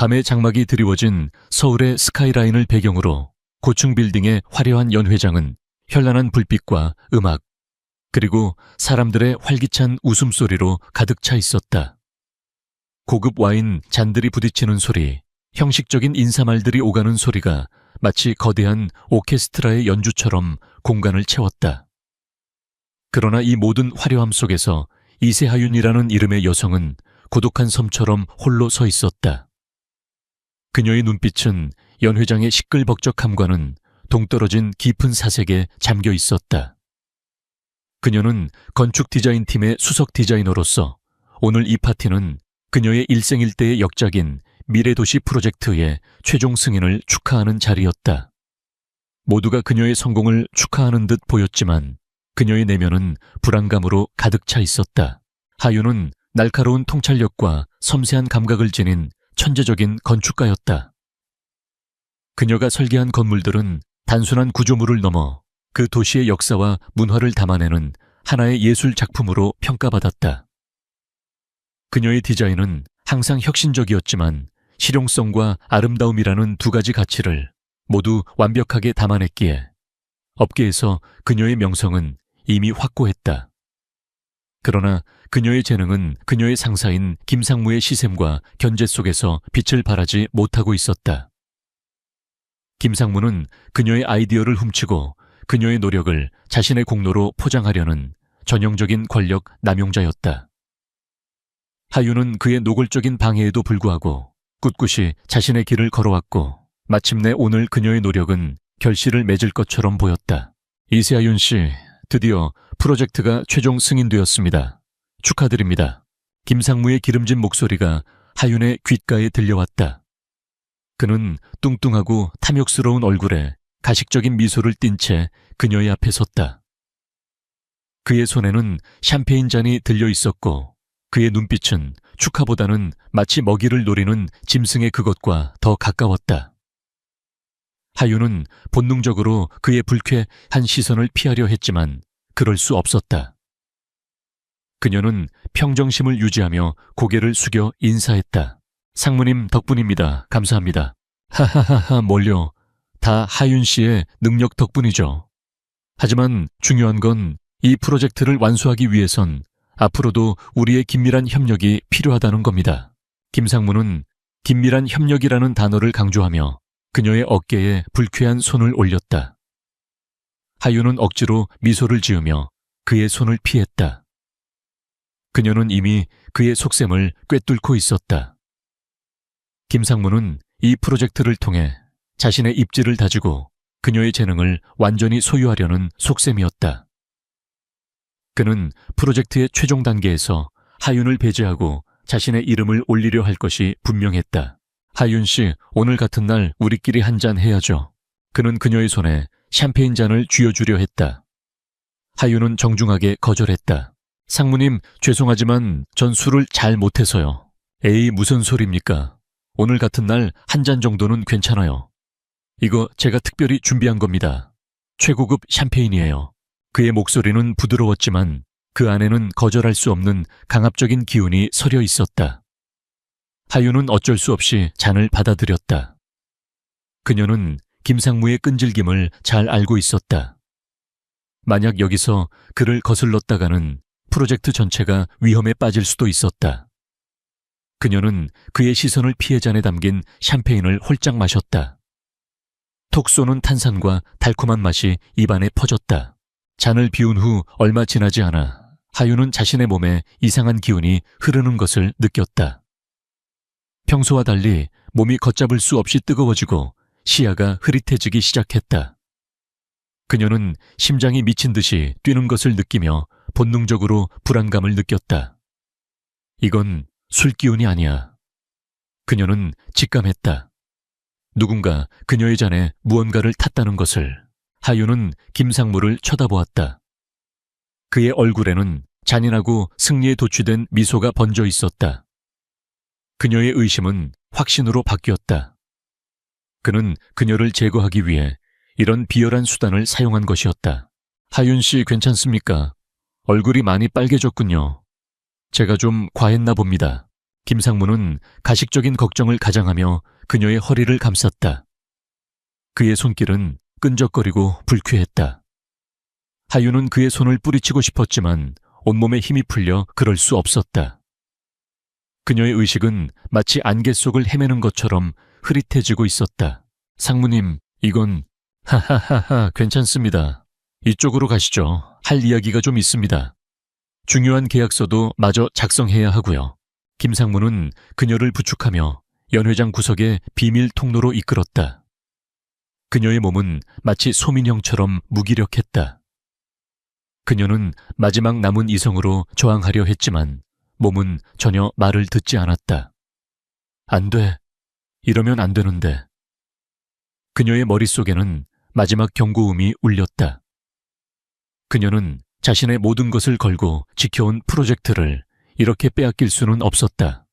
밤에 장막이 드리워진 서울의 스카이라인을 배경으로 고층 빌딩의 화려한 연회장은 현란한 불빛과 음악, 그리고 사람들의 활기찬 웃음소리로 가득 차 있었다. 고급 와인 잔들이 부딪히는 소리, 형식적인 인사말들이 오가는 소리가 마치 거대한 오케스트라의 연주처럼 공간을 채웠다. 그러나 이 모든 화려함 속에서 이세하윤이라는 이름의 여성은 고독한 섬처럼 홀로 서 있었다. 그녀의 눈빛은 연회장의 시끌벅적함과는 동떨어진 깊은 사색에 잠겨 있었다. 그녀는 건축 디자인팀의 수석 디자이너로서 오늘 이 파티는 그녀의 일생일대의 역작인 미래도시 프로젝트의 최종 승인을 축하하는 자리였다. 모두가 그녀의 성공을 축하하는 듯 보였지만 그녀의 내면은 불안감으로 가득 차 있었다. 하윤은 날카로운 통찰력과 섬세한 감각을 지닌 천재적인 건축가였다. 그녀가 설계한 건물들은 단순한 구조물을 넘어 그 도시의 역사와 문화를 담아내는 하나의 예술 작품으로 평가받았다. 그녀의 디자인은 항상 혁신적이었지만 실용성과 아름다움이라는 두 가지 가치를 모두 완벽하게 담아냈기에 업계에서 그녀의 명성은 이미 확고했다. 그러나 그녀의 재능은 그녀의 상사인 김상무의 시샘과 견제 속에서 빛을 발하지 못하고 있었다. 김상무는 그녀의 아이디어를 훔치고 그녀의 노력을 자신의 공로로 포장하려는 전형적인 권력 남용자였다. 하윤은 그의 노골적인 방해에도 불구하고 꿋꿋이 자신의 길을 걸어왔고 마침내 오늘 그녀의 노력은 결실을 맺을 것처럼 보였다. 이세하윤 씨, 드디어 프로젝트가 최종 승인되었습니다. 축하드립니다. 김상무의 기름진 목소리가 하윤의 귓가에 들려왔다. 그는 뚱뚱하고 탐욕스러운 얼굴에 가식적인 미소를 띤 채 그녀의 앞에 섰다. 그의 손에는 샴페인 잔이 들려 있었고 그의 눈빛은 축하보다는 마치 먹이를 노리는 짐승의 그것과 더 가까웠다. 하윤은 본능적으로 그의 불쾌한 시선을 피하려 했지만 그럴 수 없었다. 그녀는 평정심을 유지하며 고개를 숙여 인사했다. 상무님 덕분입니다. 감사합니다. 하하하하 뭘요. 다 하윤 씨의 능력 덕분이죠. 하지만 중요한 건 이 프로젝트를 완수하기 위해선 앞으로도 우리의 긴밀한 협력이 필요하다는 겁니다. 김상무는 긴밀한 협력이라는 단어를 강조하며 그녀의 어깨에 불쾌한 손을 올렸다. 하윤은 억지로 미소를 지으며 그의 손을 피했다. 그녀는 이미 그의 속셈을 꿰뚫고 있었다. 김상무는 이 프로젝트를 통해 자신의 입지를 다지고 그녀의 재능을 완전히 소유하려는 속셈이었다. 그는 프로젝트의 최종 단계에서 하윤을 배제하고 자신의 이름을 올리려 할 것이 분명했다. 하윤 씨, 오늘 같은 날 우리끼리 한잔 해야죠. 그는 그녀의 손에 샴페인 잔을 쥐어주려 했다. 하윤은 정중하게 거절했다. 상무님, 죄송하지만 전 술을 잘 못해서요. 에이, 무슨 소리입니까? 오늘 같은 날 한 잔 정도는 괜찮아요. 이거 제가 특별히 준비한 겁니다. 최고급 샴페인이에요. 그의 목소리는 부드러웠지만 그 안에는 거절할 수 없는 강압적인 기운이 서려 있었다. 하윤은 어쩔 수 없이 잔을 받아들였다. 그녀는 김상무의 끈질김을 잘 알고 있었다. 만약 여기서 그를 거슬렀다가는 프로젝트 전체가 위험에 빠질 수도 있었다. 그녀는 그의 시선을 피해 잔에 담긴 샴페인을 홀짝 마셨다. 톡 쏘는 탄산과 달콤한 맛이 입안에 퍼졌다. 잔을 비운 후 얼마 지나지 않아 하윤은 자신의 몸에 이상한 기운이 흐르는 것을 느꼈다. 평소와 달리 몸이 걷잡을 수 없이 뜨거워지고 시야가 흐릿해지기 시작했다. 그녀는 심장이 미친 듯이 뛰는 것을 느끼며 본능적으로 불안감을 느꼈다. 이건 술 기운이 아니야. 그녀는 직감했다. 누군가 그녀의 잔에 무언가를 탔다는 것을. 하윤은 김상무를 쳐다보았다. 그의 얼굴에는 잔인하고 승리에 도취된 미소가 번져 있었다. 그녀의 의심은 확신으로 바뀌었다. 그는 그녀를 제거하기 위해 이런 비열한 수단을 사용한 것이었다. 하윤 씨 괜찮습니까? 얼굴이 많이 빨개졌군요. 제가 좀 과했나 봅니다. 김상무는 가식적인 걱정을 가장하며 그녀의 허리를 감쌌다. 그의 손길은 끈적거리고 불쾌했다. 하윤은 그의 손을 뿌리치고 싶었지만 온몸에 힘이 풀려 그럴 수 없었다. 그녀의 의식은 마치 안개 속을 헤매는 것처럼 흐릿해지고 있었다. 상무님, 이건... 하하하하, 괜찮습니다. 이쪽으로 가시죠. 할 이야기가 좀 있습니다. 중요한 계약서도 마저 작성해야 하고요. 김상무는 그녀를 부축하며 연회장 구석의 비밀 통로로 이끌었다. 그녀의 몸은 마치 소민형처럼 무기력했다. 그녀는 마지막 남은 이성으로 저항하려 했지만 몸은 전혀 말을 듣지 않았다. 안 돼. 이러면 안 되는데. 그녀의 머릿속에는 마지막 경고음이 울렸다. 그녀는 자신의 모든 것을 걸고 지켜온 프로젝트를 이렇게 빼앗길 수는 없었다.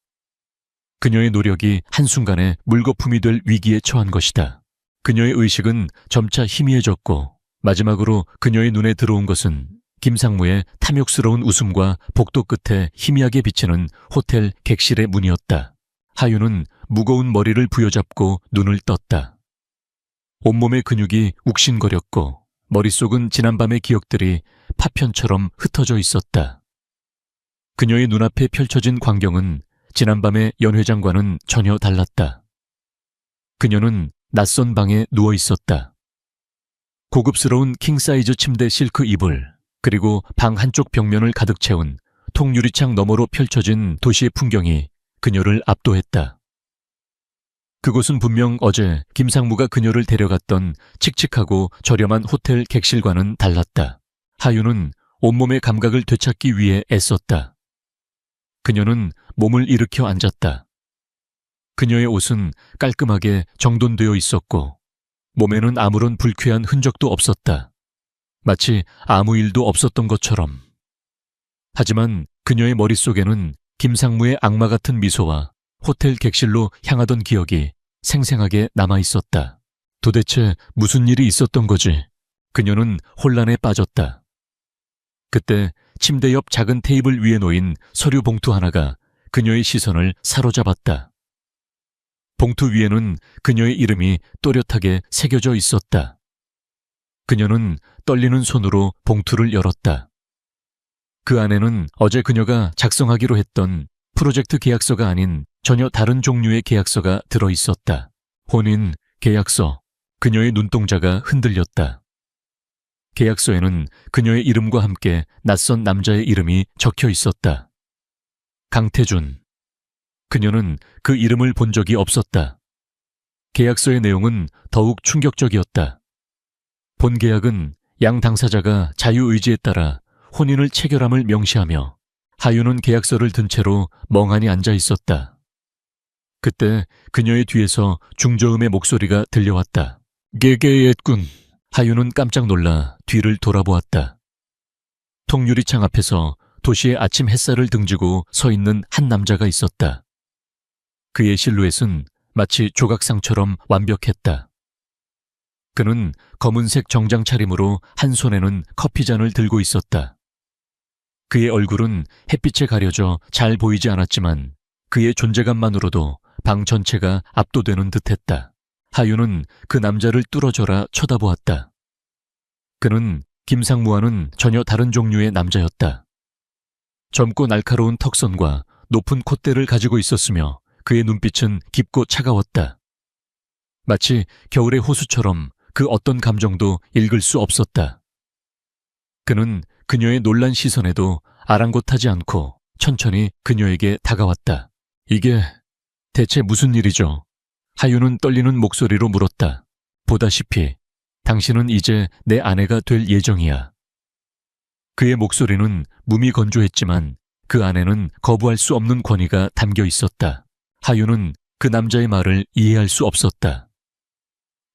그녀의 노력이 한순간에 물거품이 될 위기에 처한 것이다. 그녀의 의식은 점차 희미해졌고 마지막으로 그녀의 눈에 들어온 것은 김상무의 탐욕스러운 웃음과 복도 끝에 희미하게 비치는 호텔 객실의 문이었다. 하윤은 무거운 머리를 부여잡고 눈을 떴다. 온몸의 근육이 욱신거렸고 머릿속은 지난밤의 기억들이 파편처럼 흩어져 있었다. 그녀의 눈앞에 펼쳐진 광경은 지난밤의 연회장과는 전혀 달랐다. 그녀는 낯선 방에 누워 있었다. 고급스러운 킹사이즈 침대 실크 이불, 그리고 방 한쪽 벽면을 가득 채운 통유리창 너머로 펼쳐진 도시의 풍경이 그녀를 압도했다. 그곳은 분명 어제 김상무가 그녀를 데려갔던 칙칙하고 저렴한 호텔 객실과는 달랐다. 하윤은 온몸의 감각을 되찾기 위해 애썼다. 그녀는 몸을 일으켜 앉았다. 그녀의 옷은 깔끔하게 정돈되어 있었고 몸에는 아무런 불쾌한 흔적도 없었다. 마치 아무 일도 없었던 것처럼. 하지만 그녀의 머릿속에는 김상무의 악마 같은 미소와 호텔 객실로 향하던 기억이 생생하게 남아있었다. 도대체 무슨 일이 있었던 거지? 그녀는 혼란에 빠졌다. 그때 침대 옆 작은 테이블 위에 놓인 서류 봉투 하나가 그녀의 시선을 사로잡았다. 봉투 위에는 그녀의 이름이 또렷하게 새겨져 있었다. 그녀는 떨리는 손으로 봉투를 열었다. 그 안에는 어제 그녀가 작성하기로 했던 프로젝트 계약서가 아닌 전혀 다른 종류의 계약서가 들어 있었다. 혼인 계약서. 그녀의 눈동자가 흔들렸다. 계약서에는 그녀의 이름과 함께 낯선 남자의 이름이 적혀 있었다. 강태준. 그녀는 그 이름을 본 적이 없었다. 계약서의 내용은 더욱 충격적이었다. 본 계약은 양 당사자가 자유의지에 따라 혼인을 체결함을 명시하며 하윤은 계약서를 든 채로 멍하니 앉아 있었다. 그때 그녀의 뒤에서 중저음의 목소리가 들려왔다. 개개했군. 하윤은 깜짝 놀라 뒤를 돌아보았다. 통유리창 앞에서 도시의 아침 햇살을 등지고 서 있는 한 남자가 있었다. 그의 실루엣은 마치 조각상처럼 완벽했다. 그는 검은색 정장 차림으로 한 손에는 커피잔을 들고 있었다. 그의 얼굴은 햇빛에 가려져 잘 보이지 않았지만 그의 존재감만으로도 방 전체가 압도되는 듯했다. 하윤은 그 남자를 뚫어져라 쳐다보았다. 그는 김상무와는 전혀 다른 종류의 남자였다. 젊고 날카로운 턱선과 높은 콧대를 가지고 있었으며 그의 눈빛은 깊고 차가웠다. 마치 겨울의 호수처럼 그 어떤 감정도 읽을 수 없었다. 그는 그녀의 놀란 시선에도 아랑곳하지 않고 천천히 그녀에게 다가왔다. 이게 대체 무슨 일이죠? 하윤은 떨리는 목소리로 물었다. 보다시피 당신은 이제 내 아내가 될 예정이야. 그의 목소리는 무미건조했지만 그 안에는 거부할 수 없는 권위가 담겨 있었다. 하윤은 그 남자의 말을 이해할 수 없었다.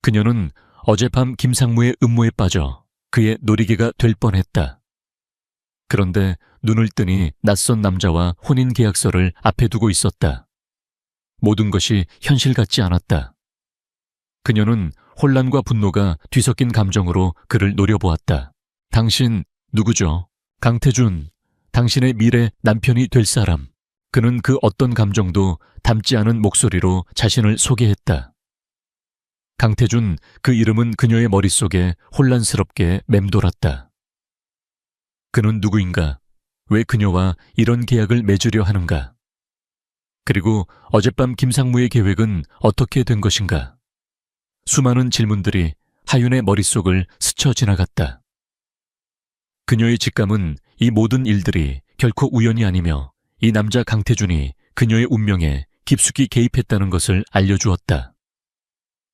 그녀는 어젯밤 김상무의 음모에 빠져 그의 놀이개가 될 뻔했다. 그런데 눈을 뜨니 낯선 남자와 혼인 계약서를 앞에 두고 있었다. 모든 것이 현실 같지 않았다. 그녀는 혼란과 분노가 뒤섞인 감정으로 그를 노려보았다. 당신 누구죠? 강태준, 당신의 미래 남편이 될 사람. 그는 그 어떤 감정도 담지 않은 목소리로 자신을 소개했다. 강태준, 그 이름은 그녀의 머릿속에 혼란스럽게 맴돌았다. 그는 누구인가? 왜 그녀와 이런 계약을 맺으려 하는가? 그리고 어젯밤 김상무의 계획은 어떻게 된 것인가? 수많은 질문들이 하윤의 머릿속을 스쳐 지나갔다. 그녀의 직감은 이 모든 일들이 결코 우연이 아니며 이 남자 강태준이 그녀의 운명에 깊숙이 개입했다는 것을 알려주었다.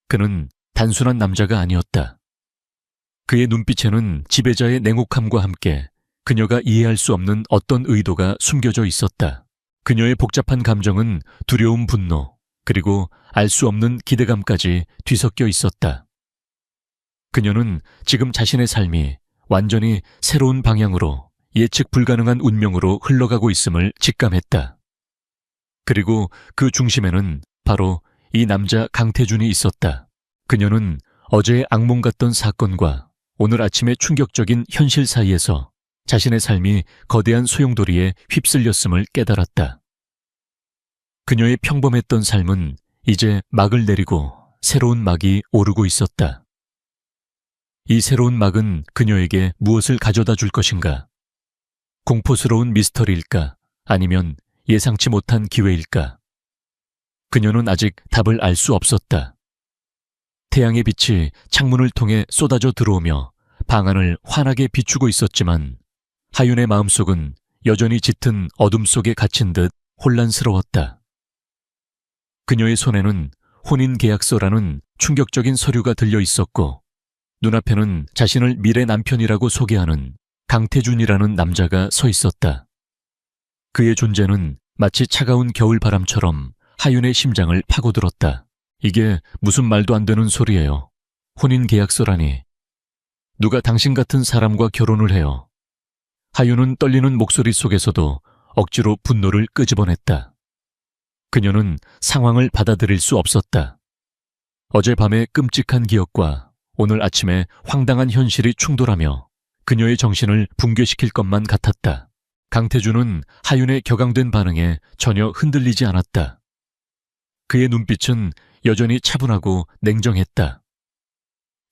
그는 단순한 남자가 아니었다. 그의 눈빛에는 지배자의 냉혹함과 함께 그녀가 이해할 수 없는 어떤 의도가 숨겨져 있었다. 그녀의 복잡한 감정은 두려움, 분노, 그리고 알 수 없는 기대감까지 뒤섞여 있었다. 그녀는 지금 자신의 삶이 완전히 새로운 방향으로 예측 불가능한 운명으로 흘러가고 있음을 직감했다. 그리고 그 중심에는 바로 이 남자 강태준이 있었다. 그녀는 어제의 악몽 같던 사건과 오늘 아침의 충격적인 현실 사이에서 자신의 삶이 거대한 소용돌이에 휩쓸렸음을 깨달았다. 그녀의 평범했던 삶은 이제 막을 내리고 새로운 막이 오르고 있었다. 이 새로운 막은 그녀에게 무엇을 가져다 줄 것인가? 공포스러운 미스터리일까? 아니면 예상치 못한 기회일까? 그녀는 아직 답을 알 수 없었다. 태양의 빛이 창문을 통해 쏟아져 들어오며 방 안을 환하게 비추고 있었지만 하윤의 마음속은 여전히 짙은 어둠 속에 갇힌 듯 혼란스러웠다. 그녀의 손에는 혼인계약서라는 충격적인 서류가 들려 있었고 눈앞에는 자신을 미래 남편이라고 소개하는 강태준이라는 남자가 서 있었다. 그의 존재는 마치 차가운 겨울바람처럼 하윤의 심장을 파고들었다. 이게 무슨 말도 안 되는 소리예요. 혼인계약서라니. 누가 당신 같은 사람과 결혼을 해요. 하윤은 떨리는 목소리 속에서도 억지로 분노를 끄집어냈다. 그녀는 상황을 받아들일 수 없었다. 어젯밤의 끔찍한 기억과 오늘 아침의 황당한 현실이 충돌하며 그녀의 정신을 붕괴시킬 것만 같았다. 강태준은 하윤의 격앙된 반응에 전혀 흔들리지 않았다. 그의 눈빛은 여전히 차분하고 냉정했다.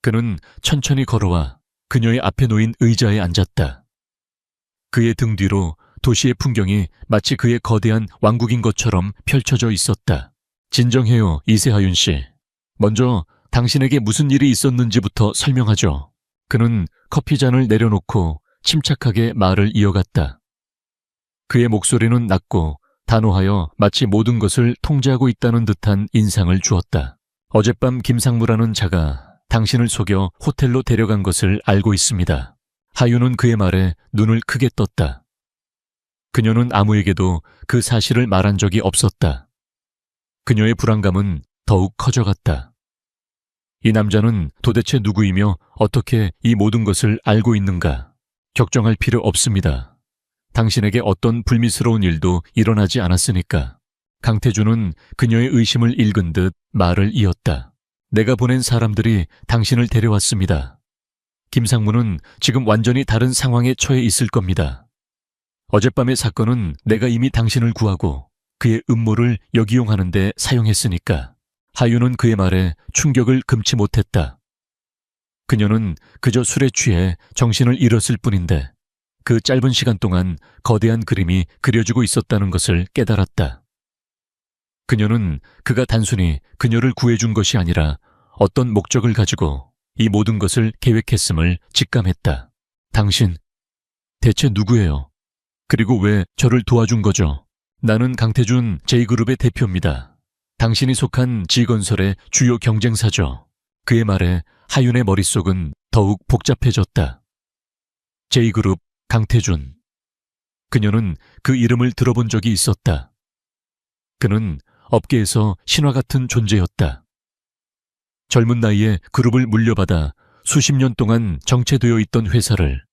그는 천천히 걸어와 그녀의 앞에 놓인 의자에 앉았다. 그의 등 뒤로 도시의 풍경이 마치 그의 거대한 왕국인 것처럼 펼쳐져 있었다. 진정해요, 이세하윤 씨. 먼저 당신에게 무슨 일이 있었는지부터 설명하죠. 그는 커피잔을 내려놓고 침착하게 말을 이어갔다. 그의 목소리는 낮고 단호하여 마치 모든 것을 통제하고 있다는 듯한 인상을 주었다. 어젯밤 김상무라는 자가 당신을 속여 호텔로 데려간 것을 알고 있습니다. 하윤은 그의 말에 눈을 크게 떴다. 그녀는 아무에게도 그 사실을 말한 적이 없었다. 그녀의 불안감은 더욱 커져갔다. 이 남자는 도대체 누구이며 어떻게 이 모든 것을 알고 있는가? 걱정할 필요 없습니다. 당신에게 어떤 불미스러운 일도 일어나지 않았으니까. 강태준은 그녀의 의심을 읽은 듯 말을 이었다. 내가 보낸 사람들이 당신을 데려왔습니다. 김상무는 지금 완전히 다른 상황에 처해 있을 겁니다. 어젯밤의 사건은 내가 이미 당신을 구하고 그의 음모를 역이용하는 데 사용했으니까. 하윤은 그의 말에 충격을 금치 못했다. 그녀는 그저 술에 취해 정신을 잃었을 뿐인데 그 짧은 시간 동안 거대한 그림이 그려지고 있었다는 것을 깨달았다. 그녀는 그가 단순히 그녀를 구해준 것이 아니라 어떤 목적을 가지고 이 모든 것을 계획했음을 직감했다. 당신, 대체 누구예요? 그리고 왜 저를 도와준 거죠? 나는 강태준 J그룹의 대표입니다. 당신이 속한 G건설의 주요 경쟁사죠. 그의 말에 하윤의 머릿속은 더욱 복잡해졌다. J그룹 강태준. 그녀는 그 이름을 들어본 적이 있었다. 그는 업계에서 신화 같은 존재였다. 젊은 나이에 그룹을 물려받아 수십 년 동안 정체되어 있던 회사를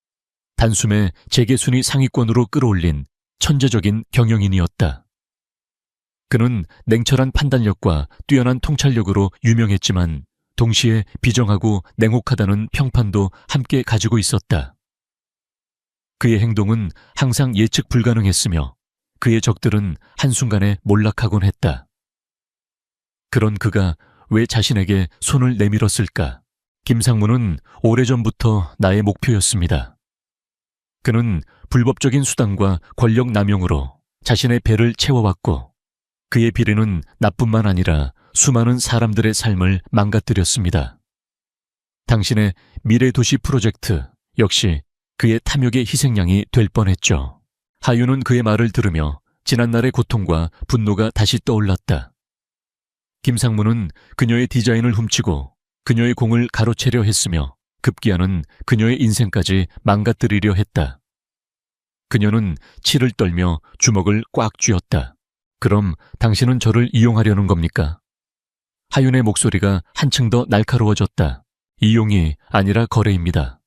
단숨에 재계순위 상위권으로 끌어올린 천재적인 경영인이었다. 그는 냉철한 판단력과 뛰어난 통찰력으로 유명했지만 동시에 비정하고 냉혹하다는 평판도 함께 가지고 있었다. 그의 행동은 항상 예측 불가능했으며 그의 적들은 한순간에 몰락하곤 했다. 그런 그가 왜 자신에게 손을 내밀었을까? 김상무는 오래전부터 나의 목표였습니다. 그는 불법적인 수단과 권력 남용으로 자신의 배를 채워왔고 그의 비리는 나뿐만 아니라 수많은 사람들의 삶을 망가뜨렸습니다. 당신의 미래도시 프로젝트 역시 그의 탐욕의 희생양이 될 뻔했죠. 하윤은 그의 말을 들으며 지난날의 고통과 분노가 다시 떠올랐다. 김상무는 그녀의 디자인을 훔치고 그녀의 공을 가로채려 했으며 급기야는 그녀의 인생까지 망가뜨리려 했다. 그녀는 치를 떨며 주먹을 꽉 쥐었다. 그럼 당신은 저를 이용하려는 겁니까? 하윤의 목소리가 한층 더 날카로워졌다. 이용이 아니라 거래입니다.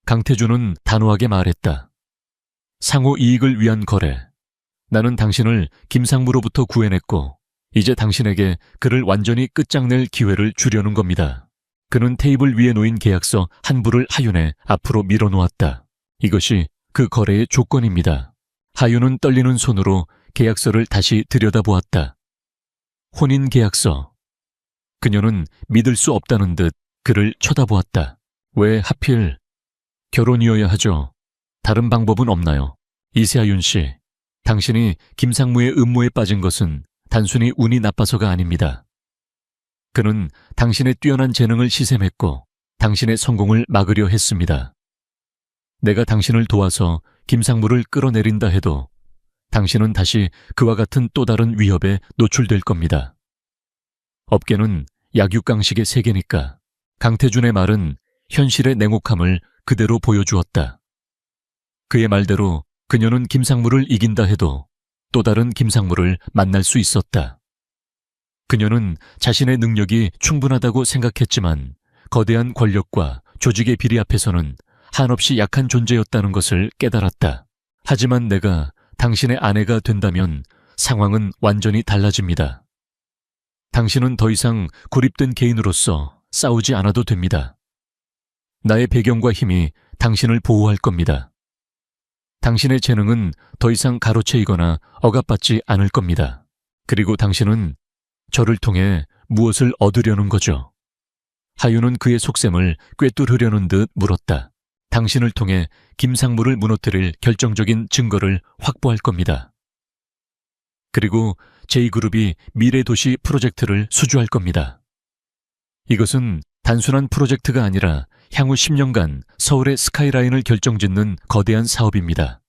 강태준은 단호하게 말했다. 상호 이익을 위한 거래. 나는 당신을 김상무로부터 구해냈고 이제 당신에게 그를 완전히 끝장낼 기회를 주려는 겁니다. 그는 테이블 위에 놓인 계약서 한 부를 하윤의 앞으로 밀어놓았다. 이것이 그 거래의 조건입니다. 하윤은 떨리는 손으로 계약서를 다시 들여다보았다. 혼인계약서. 그녀는 믿을 수 없다는 듯 그를 쳐다보았다. 왜 하필 결혼이어야 하죠? 다른 방법은 없나요? 이세하윤 씨, 당신이 김상무의 음모에 빠진 것은 단순히 운이 나빠서가 아닙니다. 그는 당신의 뛰어난 재능을 시샘했고 당신의 성공을 막으려 했습니다. 내가 당신을 도와서 김상무를 끌어내린다 해도 당신은 다시 그와 같은 또 다른 위협에 노출될 겁니다. 업계는 약육강식의 세계니까. 강태준의 말은 현실의 냉혹함을 그대로 보여주었다. 그의 말대로 그녀는 김상무를 이긴다 해도 또 다른 김상무를 만날 수 있었다. 그녀는 자신의 능력이 충분하다고 생각했지만 거대한 권력과 조직의 비리 앞에서는 한없이 약한 존재였다는 것을 깨달았다. 하지만 내가 당신의 아내가 된다면 상황은 완전히 달라집니다. 당신은 더 이상 고립된 개인으로서 싸우지 않아도 됩니다. 나의 배경과 힘이 당신을 보호할 겁니다. 당신의 재능은 더 이상 가로채이거나 억압받지 않을 겁니다. 그리고 당신은 저를 통해 무엇을 얻으려는 거죠? 하윤은 그의 속셈을 꿰뚫으려는 듯 물었다. 당신을 통해 김상무를 무너뜨릴 결정적인 증거를 확보할 겁니다. 그리고 제2그룹이 미래도시 프로젝트를 수주할 겁니다. 이것은 단순한 프로젝트가 아니라 향후 10년간 서울의 스카이라인을 결정짓는 거대한 사업입니다.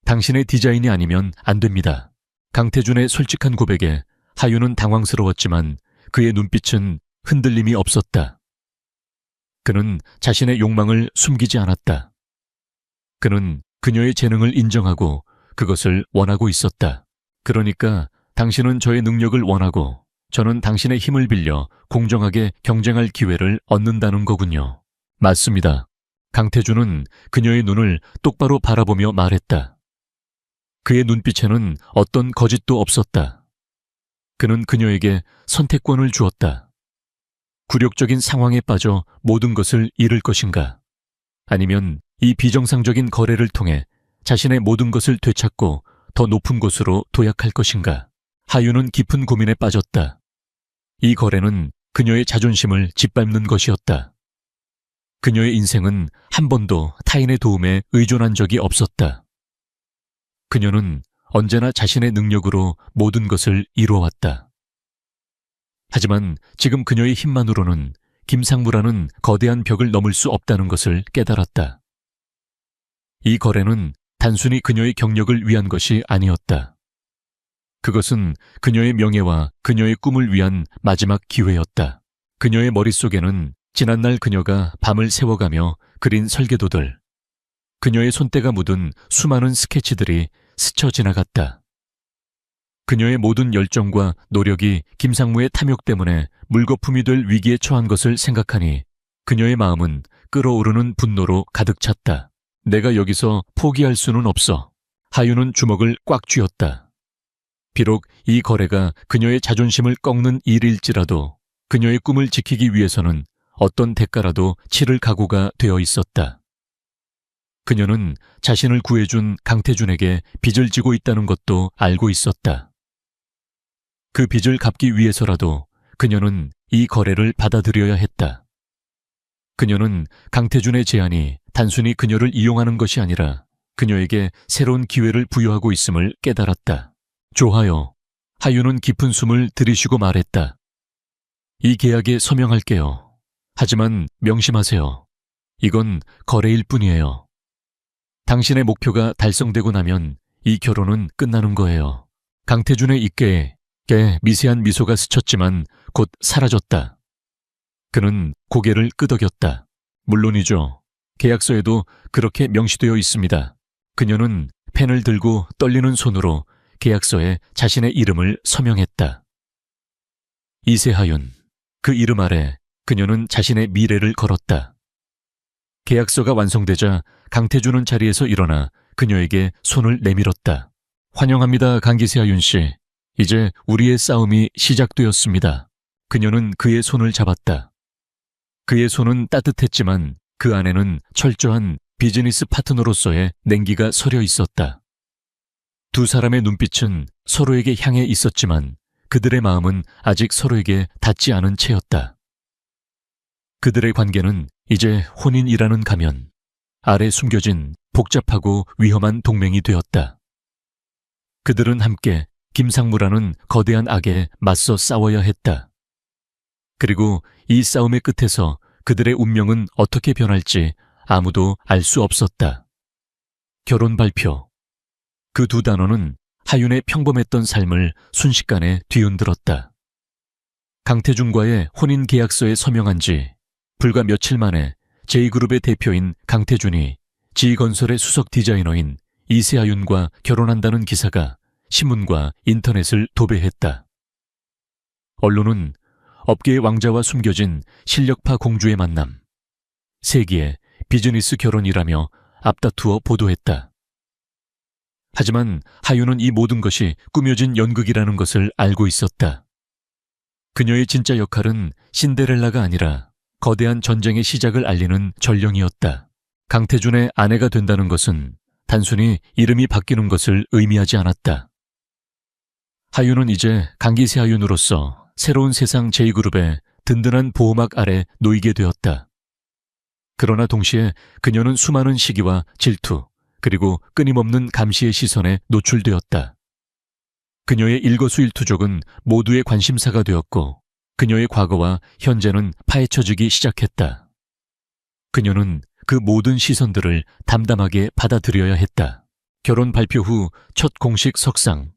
당신의 디자인이 아니면 안 됩니다. 강태준의 솔직한 고백에 하윤은 당황스러웠지만 그의 눈빛은 흔들림이 없었다. 그는 자신의 욕망을 숨기지 않았다. 그는 그녀의 재능을 인정하고 그것을 원하고 있었다. 그러니까 당신은 저의 능력을 원하고 저는 당신의 힘을 빌려 공정하게 경쟁할 기회를 얻는다는 거군요. 맞습니다. 강태준은 그녀의 눈을 똑바로 바라보며 말했다. 그의 눈빛에는 어떤 거짓도 없었다. 그는 그녀에게 선택권을 주었다. 굴욕적인 상황에 빠져 모든 것을 잃을 것인가? 아니면 이 비정상적인 거래를 통해 자신의 모든 것을 되찾고 더 높은 곳으로 도약할 것인가? 하윤은 깊은 고민에 빠졌다. 이 거래는 그녀의 자존심을 짓밟는 것이었다. 그녀의 인생은 한 번도 타인의 도움에 의존한 적이 없었다. 그녀는 언제나 자신의 능력으로 모든 것을 이루어왔다. 하지만 지금 그녀의 힘만으로는 김상무라는 거대한 벽을 넘을 수 없다는 것을 깨달았다. 이 거래는 단순히 그녀의 경력을 위한 것이 아니었다. 그것은 그녀의 명예와 그녀의 꿈을 위한 마지막 기회였다. 그녀의 머릿속에는 지난날 그녀가 밤을 새워가며 그린 설계도들, 그녀의 손때가 묻은 수많은 스케치들이 스쳐 지나갔다. 그녀의 모든 열정과 노력이 김상무의 탐욕 때문에 물거품이 될 위기에 처한 것을 생각하니 그녀의 마음은 끓어오르는 분노로 가득 찼다. 내가 여기서 포기할 수는 없어. 하윤은 주먹을 꽉 쥐었다. 비록 이 거래가 그녀의 자존심을 꺾는 일일지라도 그녀의 꿈을 지키기 위해서는 어떤 대가라도 치를 각오가 되어 있었다. 그녀는 자신을 구해준 강태준에게 빚을 지고 있다는 것도 알고 있었다. 그 빚을 갚기 위해서라도 그녀는 이 거래를 받아들여야 했다. 그녀는 강태준의 제안이 단순히 그녀를 이용하는 것이 아니라 그녀에게 새로운 기회를 부여하고 있음을 깨달았다. 좋아요. 하윤은 깊은 숨을 들이쉬고 말했다. 이 계약에 서명할게요. 하지만 명심하세요. 이건 거래일 뿐이에요. 당신의 목표가 달성되고 나면 이 결혼은 끝나는 거예요. 강태준의 입가에 미세한 미소가 스쳤지만 곧 사라졌다. 그는 고개를 끄덕였다. 물론이죠. 계약서에도 그렇게 명시되어 있습니다. 그녀는 펜을 들고 떨리는 손으로 계약서에 자신의 이름을 서명했다. 이세하윤. 그 이름 아래 그녀는 자신의 미래를 걸었다. 계약서가 완성되자 강태준은 자리에서 일어나 그녀에게 손을 내밀었다. 환영합니다, 강기세하윤 씨. 이제 우리의 싸움이 시작되었습니다. 그녀는 그의 손을 잡았다. 그의 손은 따뜻했지만 그 안에는 철저한 비즈니스 파트너로서의 냉기가 서려 있었다. 두 사람의 눈빛은 서로에게 향해 있었지만 그들의 마음은 아직 서로에게 닿지 않은 채였다. 그들의 관계는 이제 혼인이라는 가면 아래 숨겨진 복잡하고 위험한 동맹이 되었다. 그들은 함께 김상무라는 거대한 악에 맞서 싸워야 했다. 그리고 이 싸움의 끝에서 그들의 운명은 어떻게 변할지 아무도 알 수 없었다. 결혼 발표. 그 두 단어는 하윤의 평범했던 삶을 순식간에 뒤흔들었다. 강태준과의 혼인 계약서에 서명한 지 불과 며칠 만에 J그룹의 대표인 강태준이 G건설의 수석 디자이너인 이세하윤과 결혼한다는 기사가 신문과 인터넷을 도배했다. 언론은 업계의 왕자와 숨겨진 실력파 공주의 만남, 세기의 비즈니스 결혼이라며 앞다투어 보도했다. 하지만 하윤은 이 모든 것이 꾸며진 연극이라는 것을 알고 있었다. 그녀의 진짜 역할은 신데렐라가 아니라 거대한 전쟁의 시작을 알리는 전령이었다. 강태준의 아내가 된다는 것은 단순히 이름이 바뀌는 것을 의미하지 않았다. 하윤은 이제 강기세 하윤으로서 새로운 세상 J그룹의 든든한 보호막 아래 놓이게 되었다. 그러나 동시에 그녀는 수많은 시기와 질투, 그리고 끊임없는 감시의 시선에 노출되었다. 그녀의 일거수일투족은 모두의 관심사가 되었고 그녀의 과거와 현재는 파헤쳐지기 시작했다. 그녀는 그 모든 시선들을 담담하게 받아들여야 했다. 결혼 발표 후 첫 공식 석상.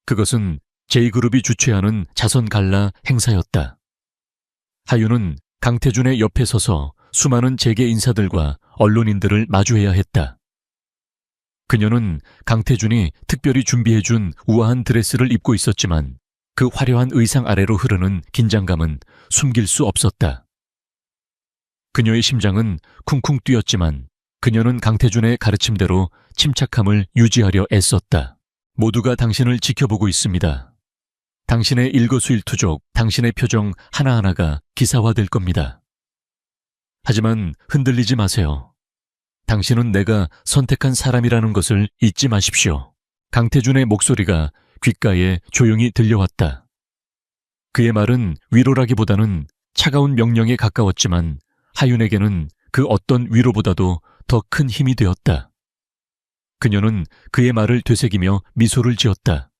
그것은 J그룹이 주최하는 자선 갈라 행사였다. 하윤은 강태준의 옆에 서서 수많은 재계 인사들과 언론인들을 마주해야 했다. 그녀는 강태준이 특별히 준비해준 우아한 드레스를 입고 있었지만 그 화려한 의상 아래로 흐르는 긴장감은 숨길 수 없었다. 그녀의 심장은 쿵쿵 뛰었지만 그녀는 강태준의 가르침대로 침착함을 유지하려 애썼다. 모두가 당신을 지켜보고 있습니다. 당신의 일거수일투족, 당신의 표정 하나하나가 기사화될 겁니다. 하지만 흔들리지 마세요. 당신은 내가 선택한 사람이라는 것을 잊지 마십시오. 강태준의 목소리가 귓가에 조용히 들려왔다. 그의 말은 위로라기보다는 차가운 명령에 가까웠지만 하윤에게는 그 어떤 위로보다도 더 큰 힘이 되었다. 그녀는 그의 말을 되새기며 미소를 지었다.